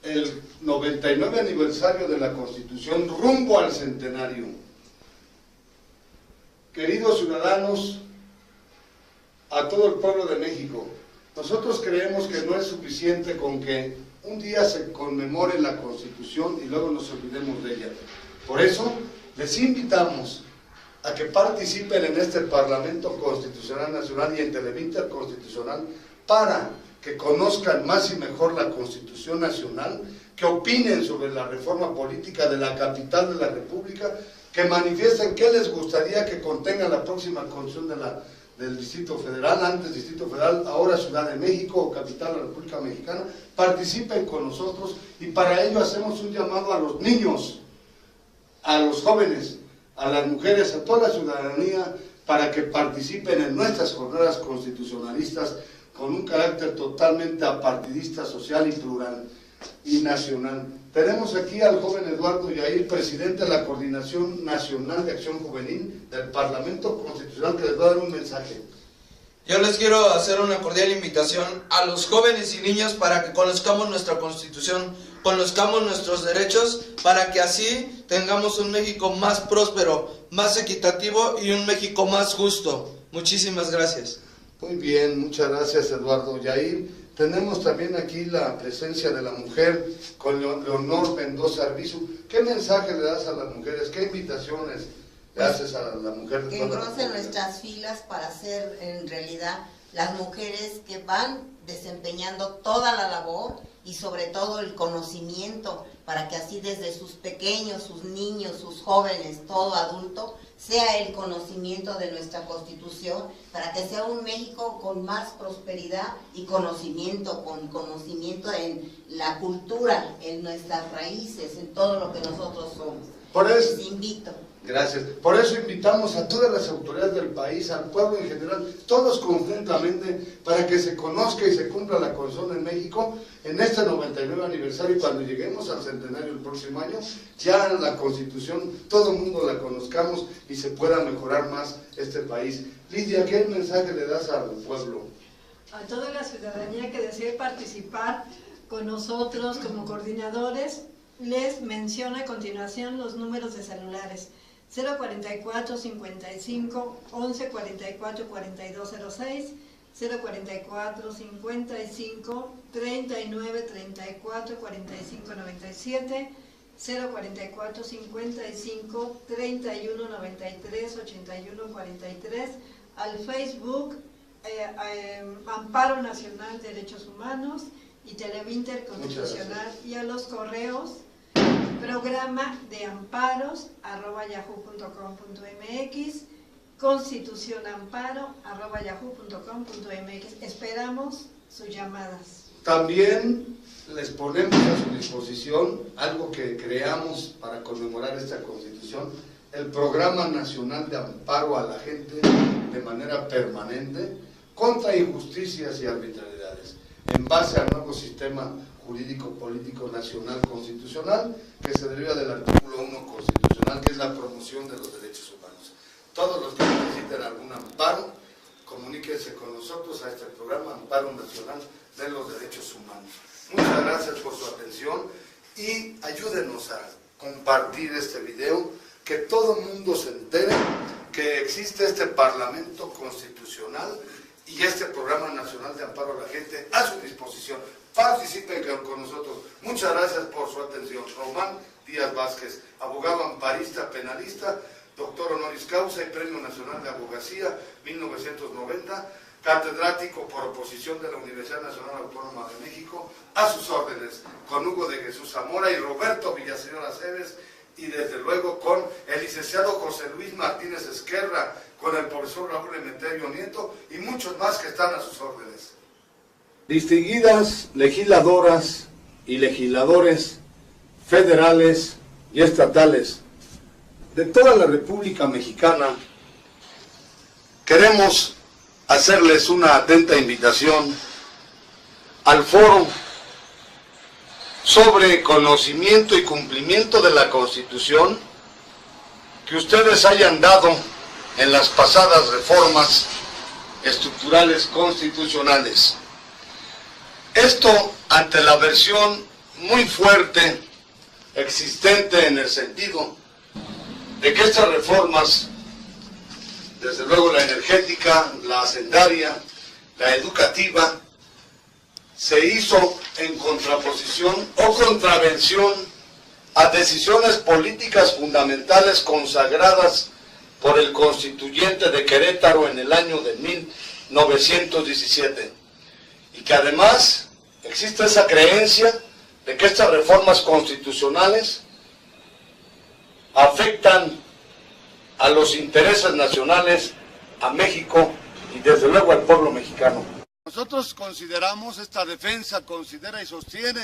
el 99 aniversario de la Constitución rumbo al centenario. Queridos ciudadanos, a todo el pueblo de México, nosotros creemos que no es suficiente con que un día se conmemore la Constitución y luego nos olvidemos de ella. Por eso, les invitamos a que participen en este Parlamento Constitucional Nacional y en Televinter Constitucional para que conozcan más y mejor la Constitución Nacional, que opinen sobre la reforma política de la capital de la República, que manifiesten qué les gustaría que contenga la próxima Constitución del Distrito Federal, antes Distrito Federal, ahora Ciudad de México o capital de la República Mexicana. Participen con nosotros y para ello hacemos un llamado a los niños, a los jóvenes, a las mujeres, a toda la ciudadanía, para que participen en nuestras jornadas constitucionalistas con un carácter totalmente apartidista, social y plural y nacional. Tenemos aquí al joven Eduardo Yair, presidente de la Coordinación Nacional de Acción Juvenil del Parlamento Constitucional, que les va a dar un mensaje. Yo les quiero hacer una cordial invitación a los jóvenes y niños para que conozcamos nuestra Constitución, conozcamos nuestros derechos, para que así tengamos un México más próspero, más equitativo y un México más justo. Muchísimas gracias. Muy bien, muchas gracias, Eduardo Yair. Tenemos también aquí la presencia de la mujer con Leonor Mendoza Arbizu. ¿Qué mensaje le das a las mujeres? ¿Qué invitaciones le haces a la mujer? Que engrose nuestras filas para ser en realidad las mujeres que van desempeñando toda la labor y sobre todo el conocimiento, para que así desde sus pequeños, sus niños, sus jóvenes, todo adulto, sea el conocimiento de nuestra Constitución, para que sea un México con más prosperidad y conocimiento, con conocimiento en la cultura, en nuestras raíces, en todo lo que nosotros somos. Por eso, les invito. Gracias. Por eso invitamos a todas las autoridades del país, al pueblo en general, todos conjuntamente, para que se conozca y se cumpla la Constitución en México en este 99 aniversario, y cuando lleguemos al centenario el próximo año, ya la Constitución, todo el mundo la conozcamos y se pueda mejorar más este país. Lidia, ¿qué mensaje le das al pueblo? A toda la ciudadanía que desee participar con nosotros como coordinadores, les menciono a continuación los números de celulares: 044 55 11 44 4206, 044 55 39 34 45 97, 044 55 31 93 81 43, al Facebook Amparo Nacional de Derechos Humanos y Televinter Constitucional, y a los correos programa de amparos@yahoo.com.mx, constitucionamparo@yahoo.com.mx. Esperamos sus llamadas. También les ponemos a su disposición algo que creamos para conmemorar esta Constitución, el Programa Nacional de Amparo a la Gente de manera permanente contra injusticias y arbitrariedades, en base al nuevo sistema jurídico político nacional constitucional que se deriva del artículo 1 constitucional, que es la promoción de los derechos humanos. Todos los que necesiten algún amparo, comuníquense con nosotros a este programa Amparo Nacional de los Derechos Humanos. Muchas gracias por su atención y ayúdenos a compartir este video, que todo el mundo se entere que existe este Parlamento Constitucional y este Programa Nacional de Amparo a la Gente a su disposición. Participen con nosotros. Muchas gracias por su atención. Román Díaz Vázquez, abogado amparista penalista, doctor honoris causa y Premio Nacional de Abogacía 1990, catedrático por oposición de la Universidad Nacional Autónoma de México, a sus órdenes, con Hugo de Jesús Zamora y Roberto Villaseñor Aceves, y desde luego con el licenciado José Luis Martínez Esquerra, con el profesor Raúl Emeterio Nieto y muchos más que están a sus órdenes. Distinguidas legisladoras y legisladores federales y estatales de toda la República Mexicana, queremos hacerles una atenta invitación al foro sobre conocimiento y cumplimiento de la Constitución que ustedes hayan dado en las pasadas reformas estructurales constitucionales. Esto ante la versión muy fuerte existente en el sentido de que estas reformas, desde luego la energética, la hacendaria, la educativa, se hizo en contraposición o contravención a decisiones políticas fundamentales consagradas por el constituyente de Querétaro en el año de 1917. Y que además existe esa creencia de que estas reformas constitucionales afectan a los intereses nacionales, a México y desde luego al pueblo mexicano. Nosotros consideramos, esta defensa considera y sostiene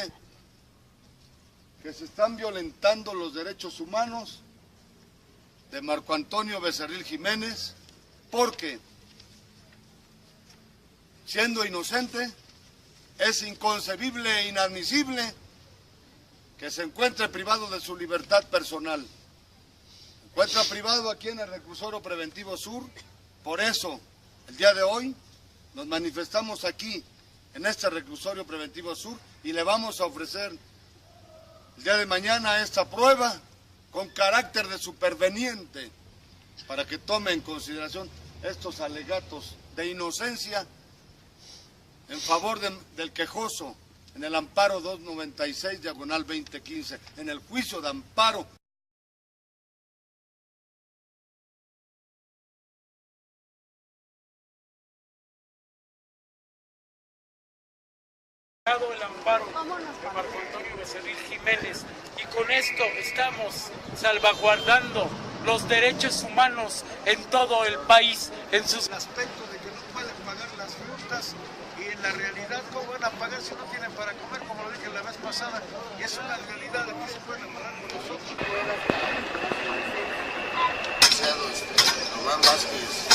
que se están violentando los derechos humanos de Marco Antonio Becerril Jiménez, porque, siendo inocente, es inconcebible e inadmisible que se encuentre privado de su libertad personal. Se encuentra privado aquí en el Reclusorio Preventivo Sur. Por eso, el día de hoy, nos manifestamos aquí, en este Reclusorio Preventivo Sur, y le vamos a ofrecer el día de mañana esta prueba con carácter de superveniente para que tome en consideración estos alegatos de inocencia en favor del quejoso en el amparo 296/2015, en el juicio de amparo. El amparo de Marco Antonio Becerril Jiménez, y con esto estamos salvaguardando los derechos humanos en todo el país, en sus aspecto de que no pueden pagar las frutas, y en la realidad cómo van a pagar si no tienen para comer, como lo dije la vez pasada, y es una realidad, aquí se pueden amparar con nosotros. Román Vázquez,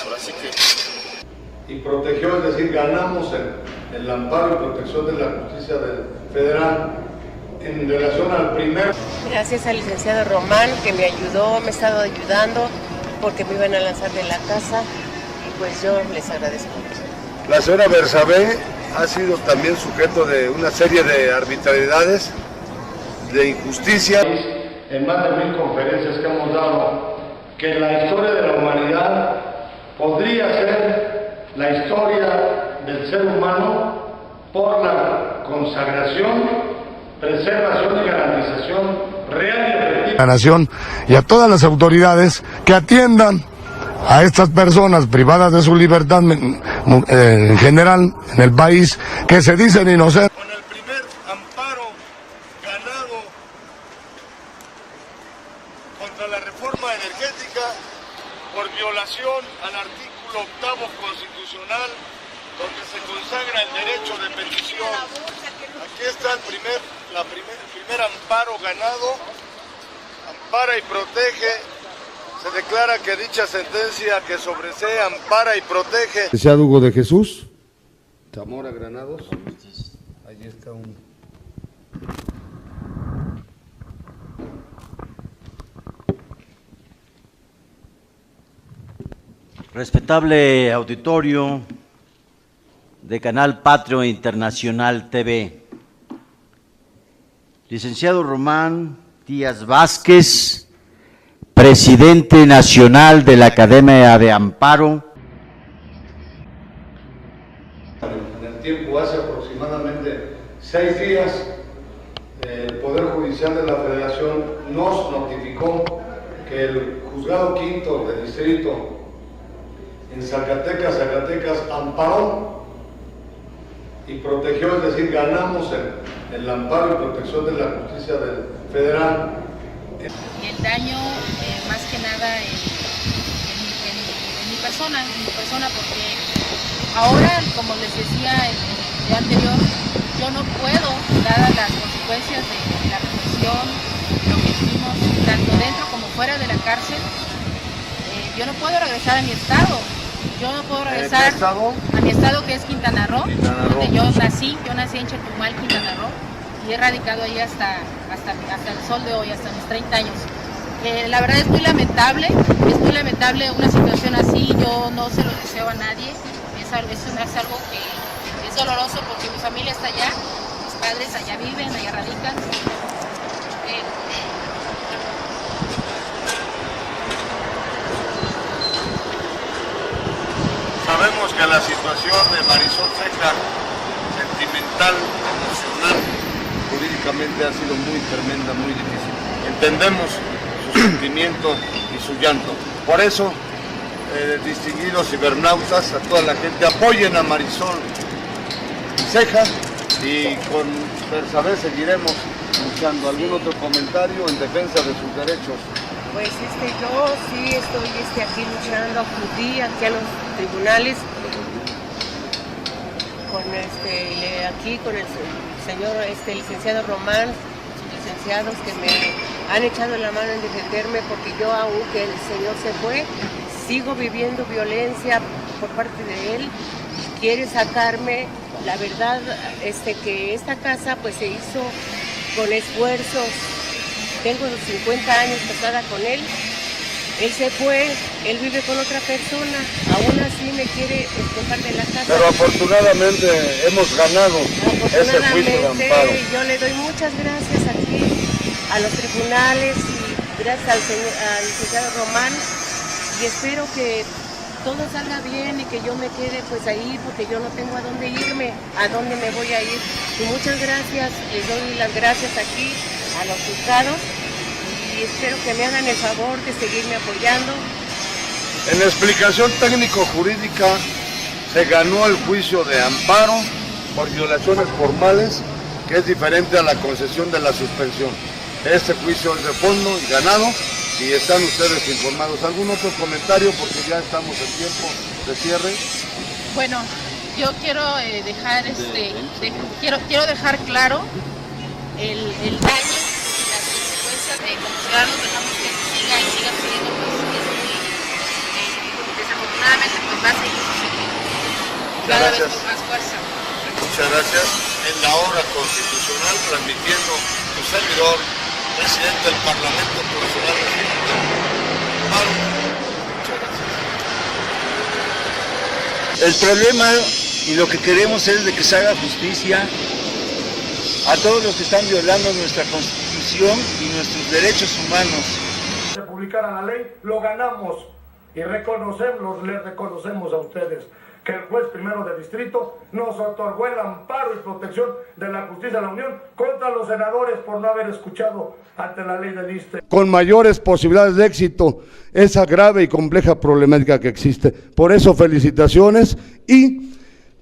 ahora sí que... Y protegió, es decir, ganamos el amparo y protección de la justicia federal en relación al primer... Gracias al licenciado Román, que me ayudó, me ha estado ayudando, porque me iban a lanzar de la casa, y pues yo les agradezco mucho. La señora Bersabé ha sido también sujeto de una serie de arbitrariedades, de injusticia. En más de 1000 conferencias que hemos dado, que la historia de la humanidad podría ser la historia del ser humano por la consagración, preservación y garantización real y efectiva. La nación y a todas las autoridades que atiendan a estas personas privadas de su libertad en general en el país, que se dicen inocentes. Con el primer amparo ganado contra la reforma energética por violación al artículo 8º constitucional, donde se consagra el derecho de petición. Aquí está el primer amparo ganado, ampara y protege. Se declara que dicha sentencia que sobresee, ampara y protege. Licenciado Hugo de Jesús Zamora Granados. Ahí está un... Respetable auditorio de Canal Patrio Internacional TV, licenciado Román Díaz Vázquez, presidente nacional de la Academia de Amparo. En el tiempo, hace aproximadamente 6 días, el Poder Judicial de la Federación nos notificó que el Juzgado Quinto de Distrito en Zacatecas amparó y protegió, es decir, ganamos el amparo y protección de la justicia federal. Y el daño, más que nada, en mi persona, porque ahora, como les decía en el día anterior, yo no puedo, dadas las consecuencias de la represión, lo que vivimos tanto dentro como fuera de la cárcel, yo no puedo regresar a mi estado. Yo no puedo regresar a mi estado, que es Quintana Roo, donde yo nací en Chetumal, Quintana Roo, y he radicado ahí hasta el sol de hoy, hasta mis 30 años. La verdad es muy lamentable una situación así, yo no se lo deseo a nadie, es algo que es doloroso porque mi familia está allá, mis padres allá viven, allá radican. Sabemos que la situación de Marisol Ceja, sentimental, emocional, jurídicamente ha sido muy tremenda, muy difícil. Entendemos su sentimiento y su llanto. Por eso, distinguidos cibernautas, a toda la gente, apoyen a Marisol Ceja y con Bersabé seguiremos luchando. ¿Algún otro comentario en defensa de sus derechos? Pues yo sí estoy aquí luchando, acudí aquí a los tribunales con el señor licenciado Román, sus licenciados que me han echado la mano en defenderme, porque yo, aunque el señor se fue, sigo viviendo violencia por parte de él, quiere sacarme. La verdad que esta casa pues se hizo con esfuerzos. Tengo 50 años casada con él, él se fue, él vive con otra persona, aún así me quiere despojar de la casa. Pero afortunadamente hemos ganado ese juicio de amparo. Yo le doy muchas gracias aquí a los tribunales y gracias al licenciado Román, y espero que todo salga bien y que yo me quede pues ahí, porque yo no tengo a dónde irme, a dónde me voy a ir. Y muchas gracias, les doy las gracias aquí a los juzgados y espero que me hagan el favor de seguirme apoyando. En la explicación técnico-jurídica se ganó el juicio de amparo por violaciones formales, que es diferente a la concesión de la suspensión. Este juicio es de fondo y ganado, y están ustedes informados. ¿Algún otro comentario? Porque ya estamos en tiempo de cierre. Bueno, yo quiero dejar quiero dejar claro el daño y las consecuencias de como ciudadanos dejamos que siga sucediendo, pues desafortunadamente pues va a seguir sucediendo cada vez con más fuerza. Muchas gracias. En la hora constitucional, transmitiendo tu servidor, presidente del Parlamento Profesional de Amparo. Muchas gracias. El problema y lo que queremos es de que se haga justicia a todos los que están violando nuestra Constitución y nuestros derechos humanos. Se publicara la ley, lo ganamos y les reconocemos a ustedes que el juez primero de distrito nos otorgó el amparo y protección de la justicia de la Unión contra los senadores por no haber escuchado ante la ley del ISSSTE. Con mayores posibilidades de éxito esa grave y compleja problemática que existe. Por eso felicitaciones, y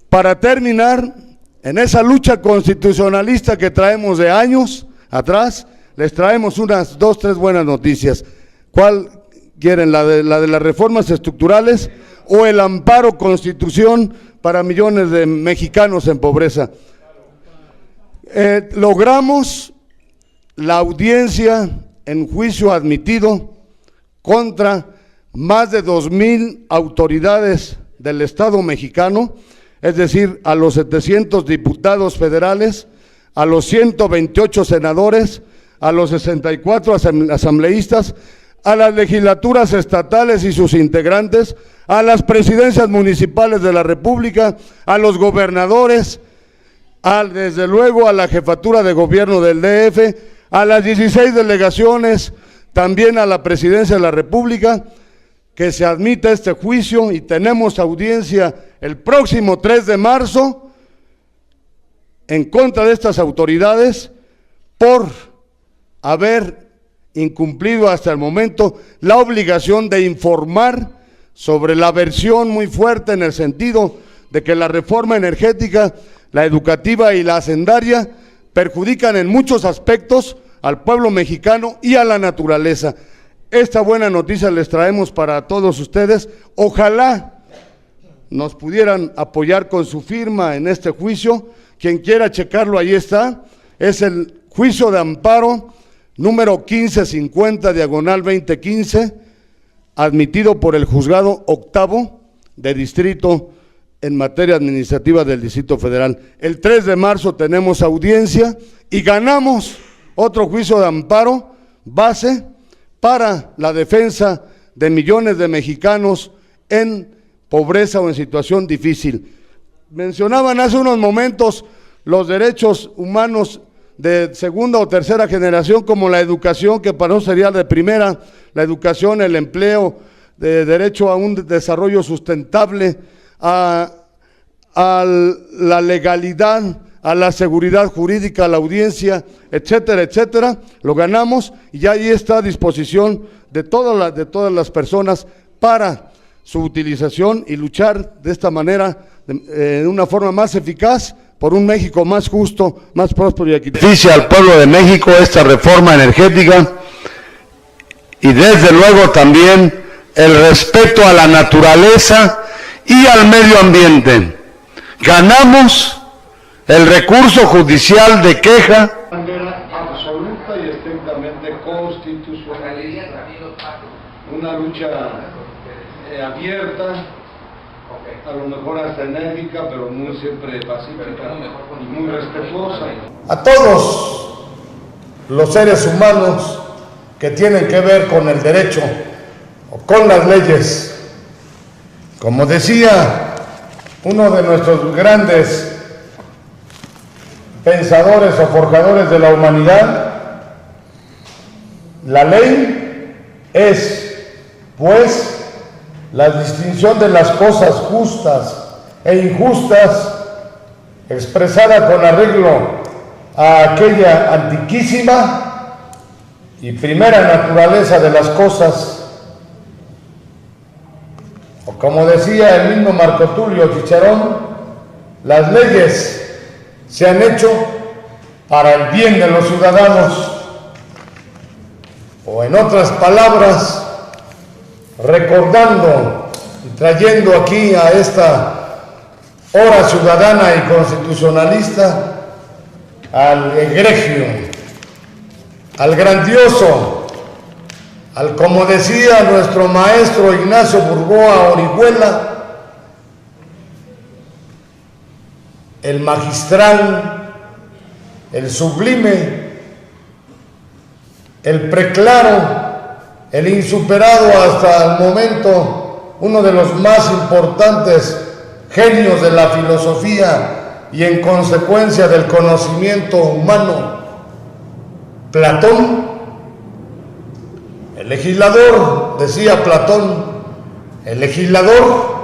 para terminar, en esa lucha constitucionalista que traemos de años atrás, les traemos unas 2, 3 buenas noticias. ¿Cuál quieren? ¿La de las reformas estructurales o el amparo constitución para millones de mexicanos en pobreza? Logramos la audiencia en juicio admitido contra más de 2,000 autoridades del Estado mexicano, es decir, a los 700 diputados federales, a los 128 senadores, a los 64 asambleístas, a las legislaturas estatales y sus integrantes, a las presidencias municipales de la República, a los gobernadores, desde luego a la jefatura de gobierno del DF, a las 16 delegaciones, también a la presidencia de la República, que se admita este juicio, y tenemos audiencia el próximo 3 de marzo en contra de estas autoridades por haber incumplido hasta el momento la obligación de informar sobre la versión muy fuerte en el sentido de que la reforma energética, la educativa y la hacendaria perjudican en muchos aspectos al pueblo mexicano y a la naturaleza. Esta buena noticia les traemos para todos ustedes. Ojalá nos pudieran apoyar con su firma en este juicio. Quien quiera checarlo, ahí está. Es el juicio de amparo número 1550/2015, admitido por el Juzgado Octavo de Distrito en materia administrativa del Distrito Federal. El 3 de marzo tenemos audiencia y ganamos otro juicio de amparo base para la defensa de millones de mexicanos en pobreza o en situación difícil. Mencionaban hace unos momentos los derechos humanos de segunda o tercera generación, como la educación, que para nosotros sería de primera, la educación, el empleo, de derecho a un desarrollo sustentable, a la legalidad, a la seguridad jurídica, a la audiencia, etcétera, etcétera. Lo ganamos y ya ahí está a disposición de todas las personas para su utilización y luchar de esta manera, de una forma más eficaz, por un México más justo, más próspero y equitativo. Beneficia al pueblo de México esta reforma energética y desde luego también el respeto a la naturaleza y al medio ambiente. Ganamos el recurso judicial de queja. De manera absoluta y estrictamente constitucionalista. Una lucha abierta, a lo mejor hasta enérgica, pero muy siempre pacífica y muy respetuosa. A todos los seres humanos que tienen que ver con el derecho o con las leyes, como decía uno de nuestros grandes pensadores o forjadores de la humanidad, la ley es, pues, la distinción de las cosas justas e injustas, expresada con arreglo a aquella antiquísima y primera naturaleza de las cosas, o como decía el mismo Marco Tulio Cicerón, las leyes se han hecho para el bien de los ciudadanos, o en otras palabras, recordando y trayendo aquí a esta hora ciudadana y constitucionalista al egregio, al grandioso, al, como decía nuestro maestro Ignacio Burgoa Orihuela, el magistral, el sublime, el preclaro, el insuperado hasta el momento, uno de los más importantes genios de la filosofía y en consecuencia del conocimiento humano, Platón. El legislador, decía Platón, el legislador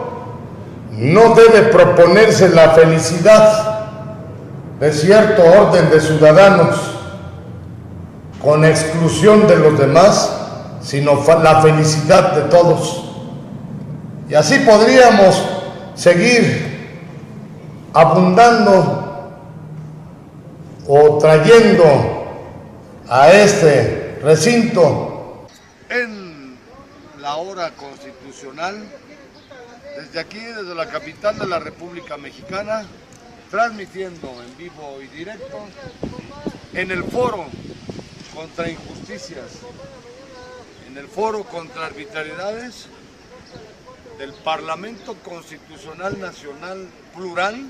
no debe proponerse la felicidad de cierto orden de ciudadanos con exclusión de los demás, sino la felicidad de todos. Y así podríamos seguir abundando o trayendo a este recinto. En la hora constitucional, desde aquí, desde la capital de la República Mexicana, transmitiendo en vivo y directo en el foro contra injusticias, en el foro contra arbitrariedades del Parlamento Constitucional Nacional Plural,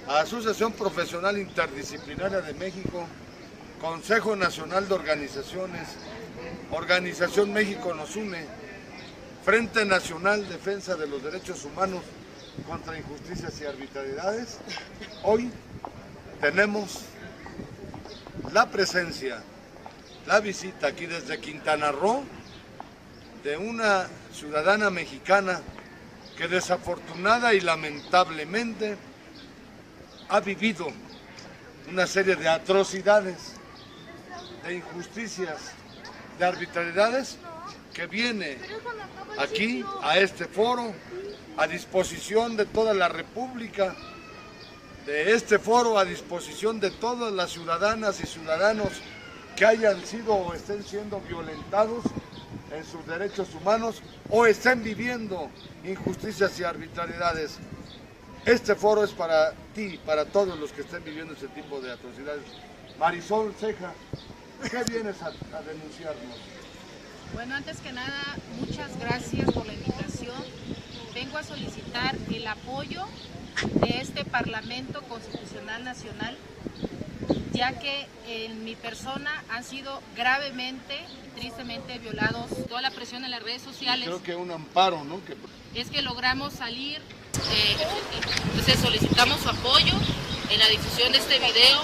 Asociación Profesional Interdisciplinaria de México, Consejo Nacional de Organizaciones, Organización México Nos Une, Frente Nacional Defensa de los Derechos Humanos contra Injusticias y Arbitrariedades. Hoy tenemos la presencia, la visita aquí desde Quintana Roo de una ciudadana mexicana que desafortunada y lamentablemente ha vivido una serie de atrocidades, de injusticias de arbitrariedades que viene aquí, a este foro, a disposición de toda la República, de este foro a disposición de todas las ciudadanas y ciudadanos que hayan sido o estén siendo violentados en sus derechos humanos o estén viviendo injusticias y arbitrariedades. Este foro es para ti, para todos los que estén viviendo ese tipo de atrocidades. Marisol Ceja, ¿qué vienes a denunciarnos? Bueno, antes que nada, muchas gracias por la invitación. Vengo a solicitar el apoyo de este Parlamento Constitucional Nacional, ya que en mi persona han sido gravemente, tristemente violados, toda la presión en las redes sociales. Creo que un amparo, ¿no? Es que logramos salir, entonces solicitamos su apoyo en la difusión de este video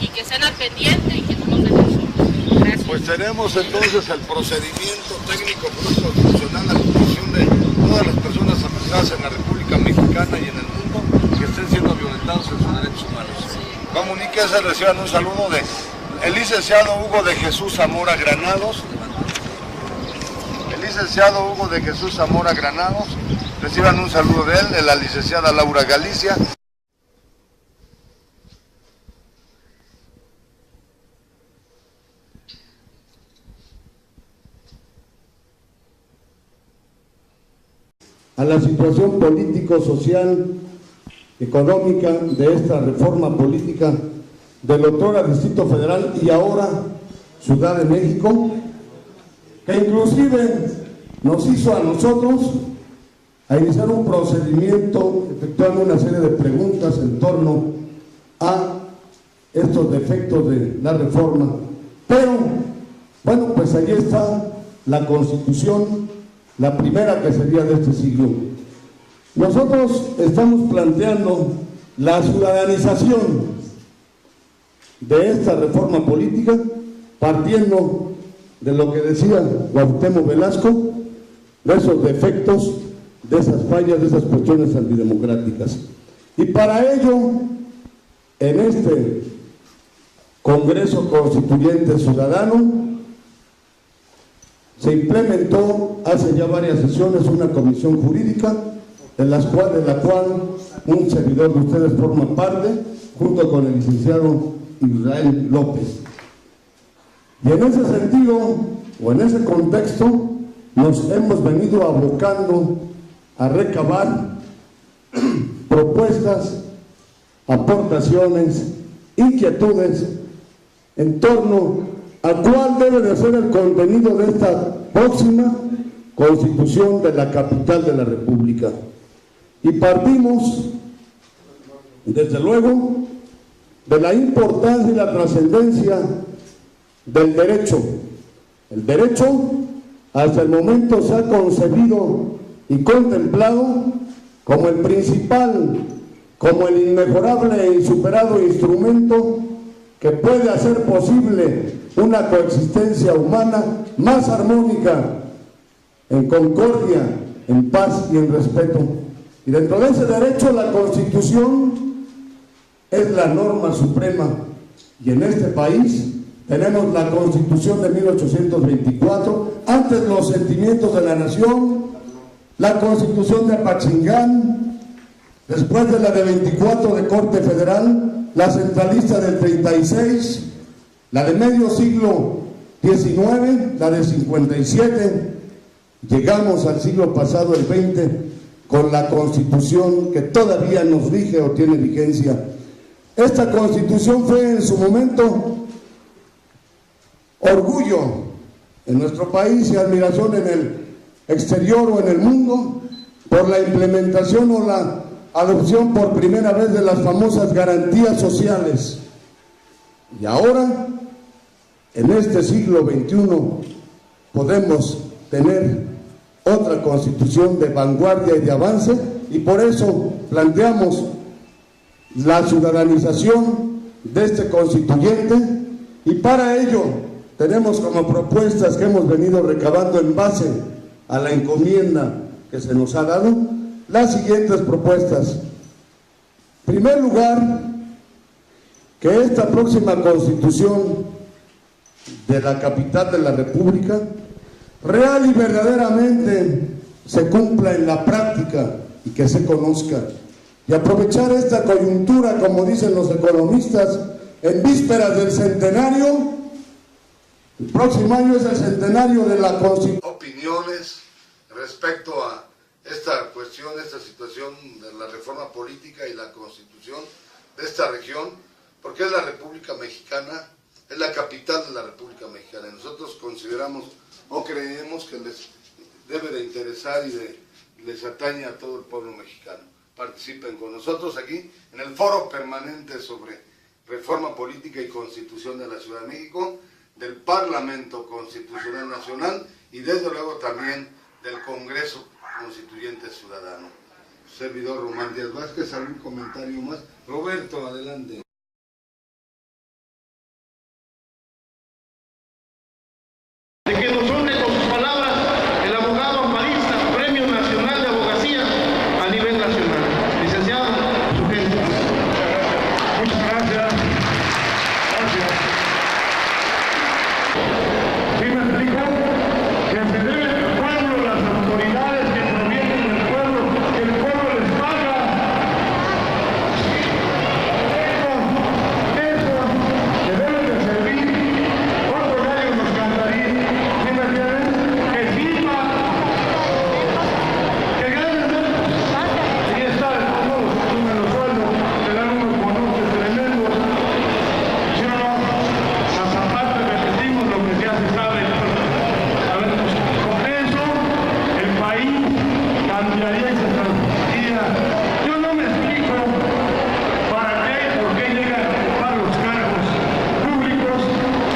y que estén al pendiente y que no nos dejen solos. Gracias. Pues tenemos entonces el procedimiento técnico constitucional a disposición de todas las personas afectadas en la República Mexicana y en el mundo que estén siendo violentados en sus derechos humanos. Comuníquense, reciban un saludo de el licenciado Hugo de Jesús Zamora Granados. El licenciado Hugo de Jesús Zamora Granados. Reciban un saludo de él, de la licenciada Laura Galicia. A la situación político, social, económica de esta reforma política del otrora Distrito Federal y ahora Ciudad de México, que inclusive nos hizo a nosotros a iniciar un procedimiento efectuando una serie de preguntas en torno a estos defectos de la reforma. Pero, bueno, pues ahí está la Constitución, la primera que sería de este siglo. Nosotros estamos planteando la ciudadanización de esta reforma política partiendo de lo que decía Cuauhtémoc Velasco, de esos defectos, de esas fallas, de esas cuestiones antidemocráticas. Y para ello, en este Congreso Constituyente Ciudadano, se implementó hace ya varias sesiones una comisión jurídica de la cual un servidor de ustedes forma parte, junto con el licenciado Israel López. Y en ese sentido, o en ese contexto, nos hemos venido abocando a recabar propuestas, aportaciones, inquietudes en torno a cuál debe de ser el contenido de esta próxima Constitución de la capital de la República. Y partimos, desde luego, de la importancia y la trascendencia del derecho. El derecho, hasta el momento, se ha concebido y contemplado como el principal, como el inmejorable e insuperado instrumento que puede hacer posible una coexistencia humana más armónica, en concordia, en paz y en respeto. Y dentro de ese derecho, la Constitución es la norma suprema. Y en este país tenemos la Constitución de 1824, antes los sentimientos de la nación, la Constitución de Apachingán, después de la de 24 de Corte Federal, la centralista del 36, la de medio siglo XIX, la de 57, llegamos al siglo pasado, el 20, con la Constitución que todavía nos rige o tiene vigencia. Esta Constitución fue en su momento orgullo en nuestro país y admiración en el exterior o en el mundo por la implementación o la adopción por primera vez de las famosas garantías sociales. Y ahora, en este siglo XXI, podemos tener otra Constitución de vanguardia y de avance, y por eso planteamos la ciudadanización de este constituyente, y para ello tenemos como propuestas que hemos venido recabando en base a la encomienda que se nos ha dado, las siguientes propuestas. En primer lugar, que esta próxima Constitución de la capital de la República real y verdaderamente se cumpla en la práctica y que se conozca. Y aprovechar esta coyuntura, como dicen los economistas, en vísperas del centenario. El próximo año es el centenario de la Constitución. Opiniones respecto a esta cuestión, esta situación de la reforma política y la Constitución de esta región, porque es la República Mexicana, es la capital de la República Mexicana. Y nosotros consideramos o creemos que les debe de interesar y les atañe a todo el pueblo mexicano. Participen con nosotros aquí en el foro permanente sobre reforma política y constitución de la Ciudad de México, del Parlamento Constitucional Nacional y desde luego también del Congreso Constituyente Ciudadano. Servidor Román Díaz Vázquez, ¿algún comentario más? Roberto, adelante. De que nos honre con sus palabras el abogado amparista, Premio Nacional de Abogacía a nivel nacional. Licenciado, su gente. Muchas gracias. Gracias. ¿Sí me explico? Que se debe al pueblo, las autoridades que provienen del pueblo, que el pueblo les paga. Eso que debe de servir. Otro gallo nos cantaría. ¿Sí me entienden? Que sirva. Que ganen. Ahí está, todos suben los sueldos, te dan unos bonotes tremendos. ¿Sí o no? Las aparte repetimos lo que ya se sabe. A ver, pues, con eso el país cambiaría y se transformaría. Yo no me explico para qué, por qué llegan a ocupar los cargos públicos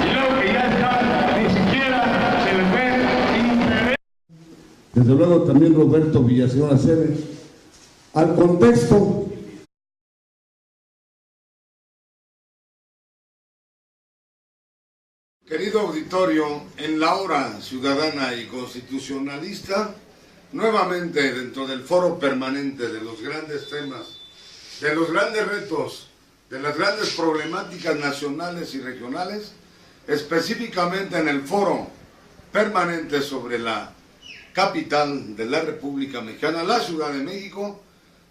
y luego que ya están, ni siquiera se les ve interés. Desde luego también Roberto Villaseñor Aceves, al contexto. Querido auditorio, en la hora ciudadana y constitucionalista, nuevamente dentro del foro permanente de los grandes temas, de los grandes retos, de las grandes problemáticas nacionales y regionales, específicamente en el foro permanente sobre la capital de la República Mexicana, la Ciudad de México,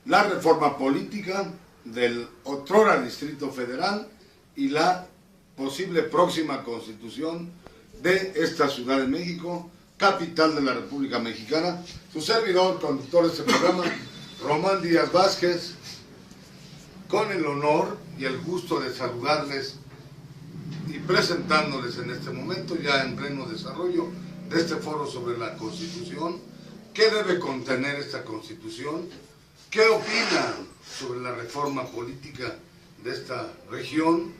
la reforma política del otrora Distrito Federal y la posible próxima constitución de esta Ciudad de México, capital de la República Mexicana. Su servidor, conductor de este programa, Román Díaz Vázquez, con el honor y el gusto de saludarles y presentándoles en este momento, ya en pleno desarrollo de este foro sobre la Constitución, qué debe contener esta Constitución, qué opinan sobre la reforma política de esta región,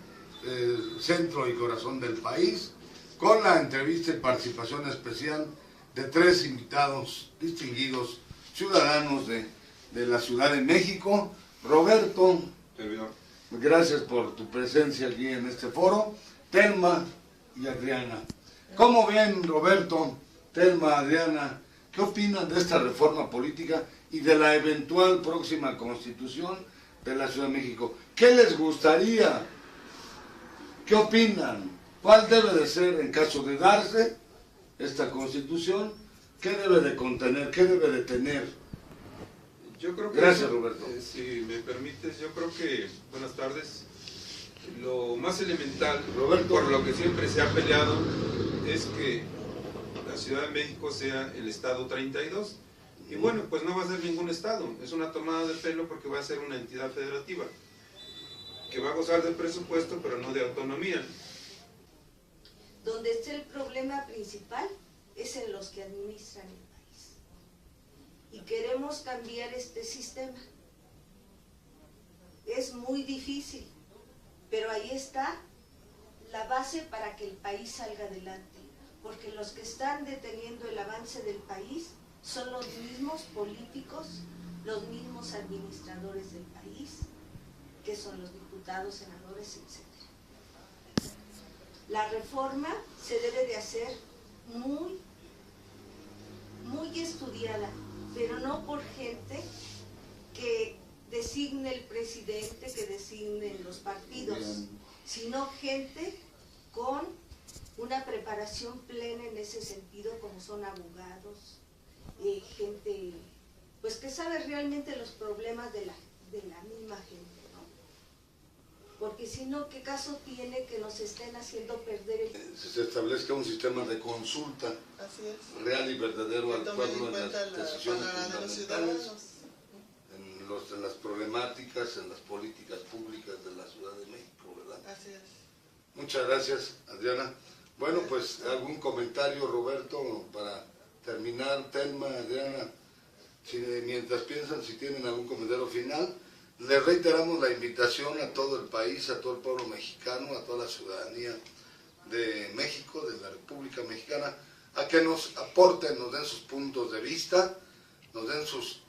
centro y corazón del país, con la entrevista y participación especial de 3 invitados distinguidos ciudadanos de la Ciudad de México. Roberto, gracias por tu presencia aquí en este foro. Telma y Adriana. ¿Cómo ven, Roberto, Telma, Adriana, qué opinan de esta reforma política y de la eventual próxima constitución de la Ciudad de México? ¿Qué les gustaría? ¿Qué opinan? ¿Cuál debe de ser, en caso de darse esta constitución? ¿Qué debe de contener? ¿Qué debe de tener? Yo creo que gracias, Roberto. Si me permites, yo creo que, buenas tardes, lo más elemental, Roberto, por lo que siempre se ha peleado, es que la Ciudad de México sea el estado 32. Y bueno, pues no va a ser ningún estado, es una tomada de pelo porque va a ser una entidad federativa, que va a gozar de presupuesto, pero no de autonomía. Donde está el problema principal es en los que administran el país. Y queremos cambiar este sistema. Es muy difícil, pero ahí está la base para que el país salga adelante. Porque los que están deteniendo el avance del país son los mismos políticos, los mismos administradores del país, que son los diputados, senadores, etc. La reforma se debe de hacer muy estudiada, pero no por gente que designe el presidente, que designen los partidos, sino gente con una preparación plena en ese sentido, como son abogados, gente pues que sabe realmente los problemas de la misma gente, ¿no? Porque si no, ¿qué caso tiene que nos estén haciendo perder el... Se establezca un sistema de consulta real y verdadero al pueblo en las decisiones fundamentales, en las problemáticas, en las políticas públicas de la Ciudad de México, ¿verdad? Así es. Muchas gracias, Adriana. Bueno, pues algún comentario, Roberto, para terminar. Telma, Adriana, mientras piensan si tienen algún comentario final. Les reiteramos la invitación a todo el país, a todo el pueblo mexicano, a toda la ciudadanía de México, de la República Mexicana, a que nos aporten, nos den sus puntos de vista, nos den sus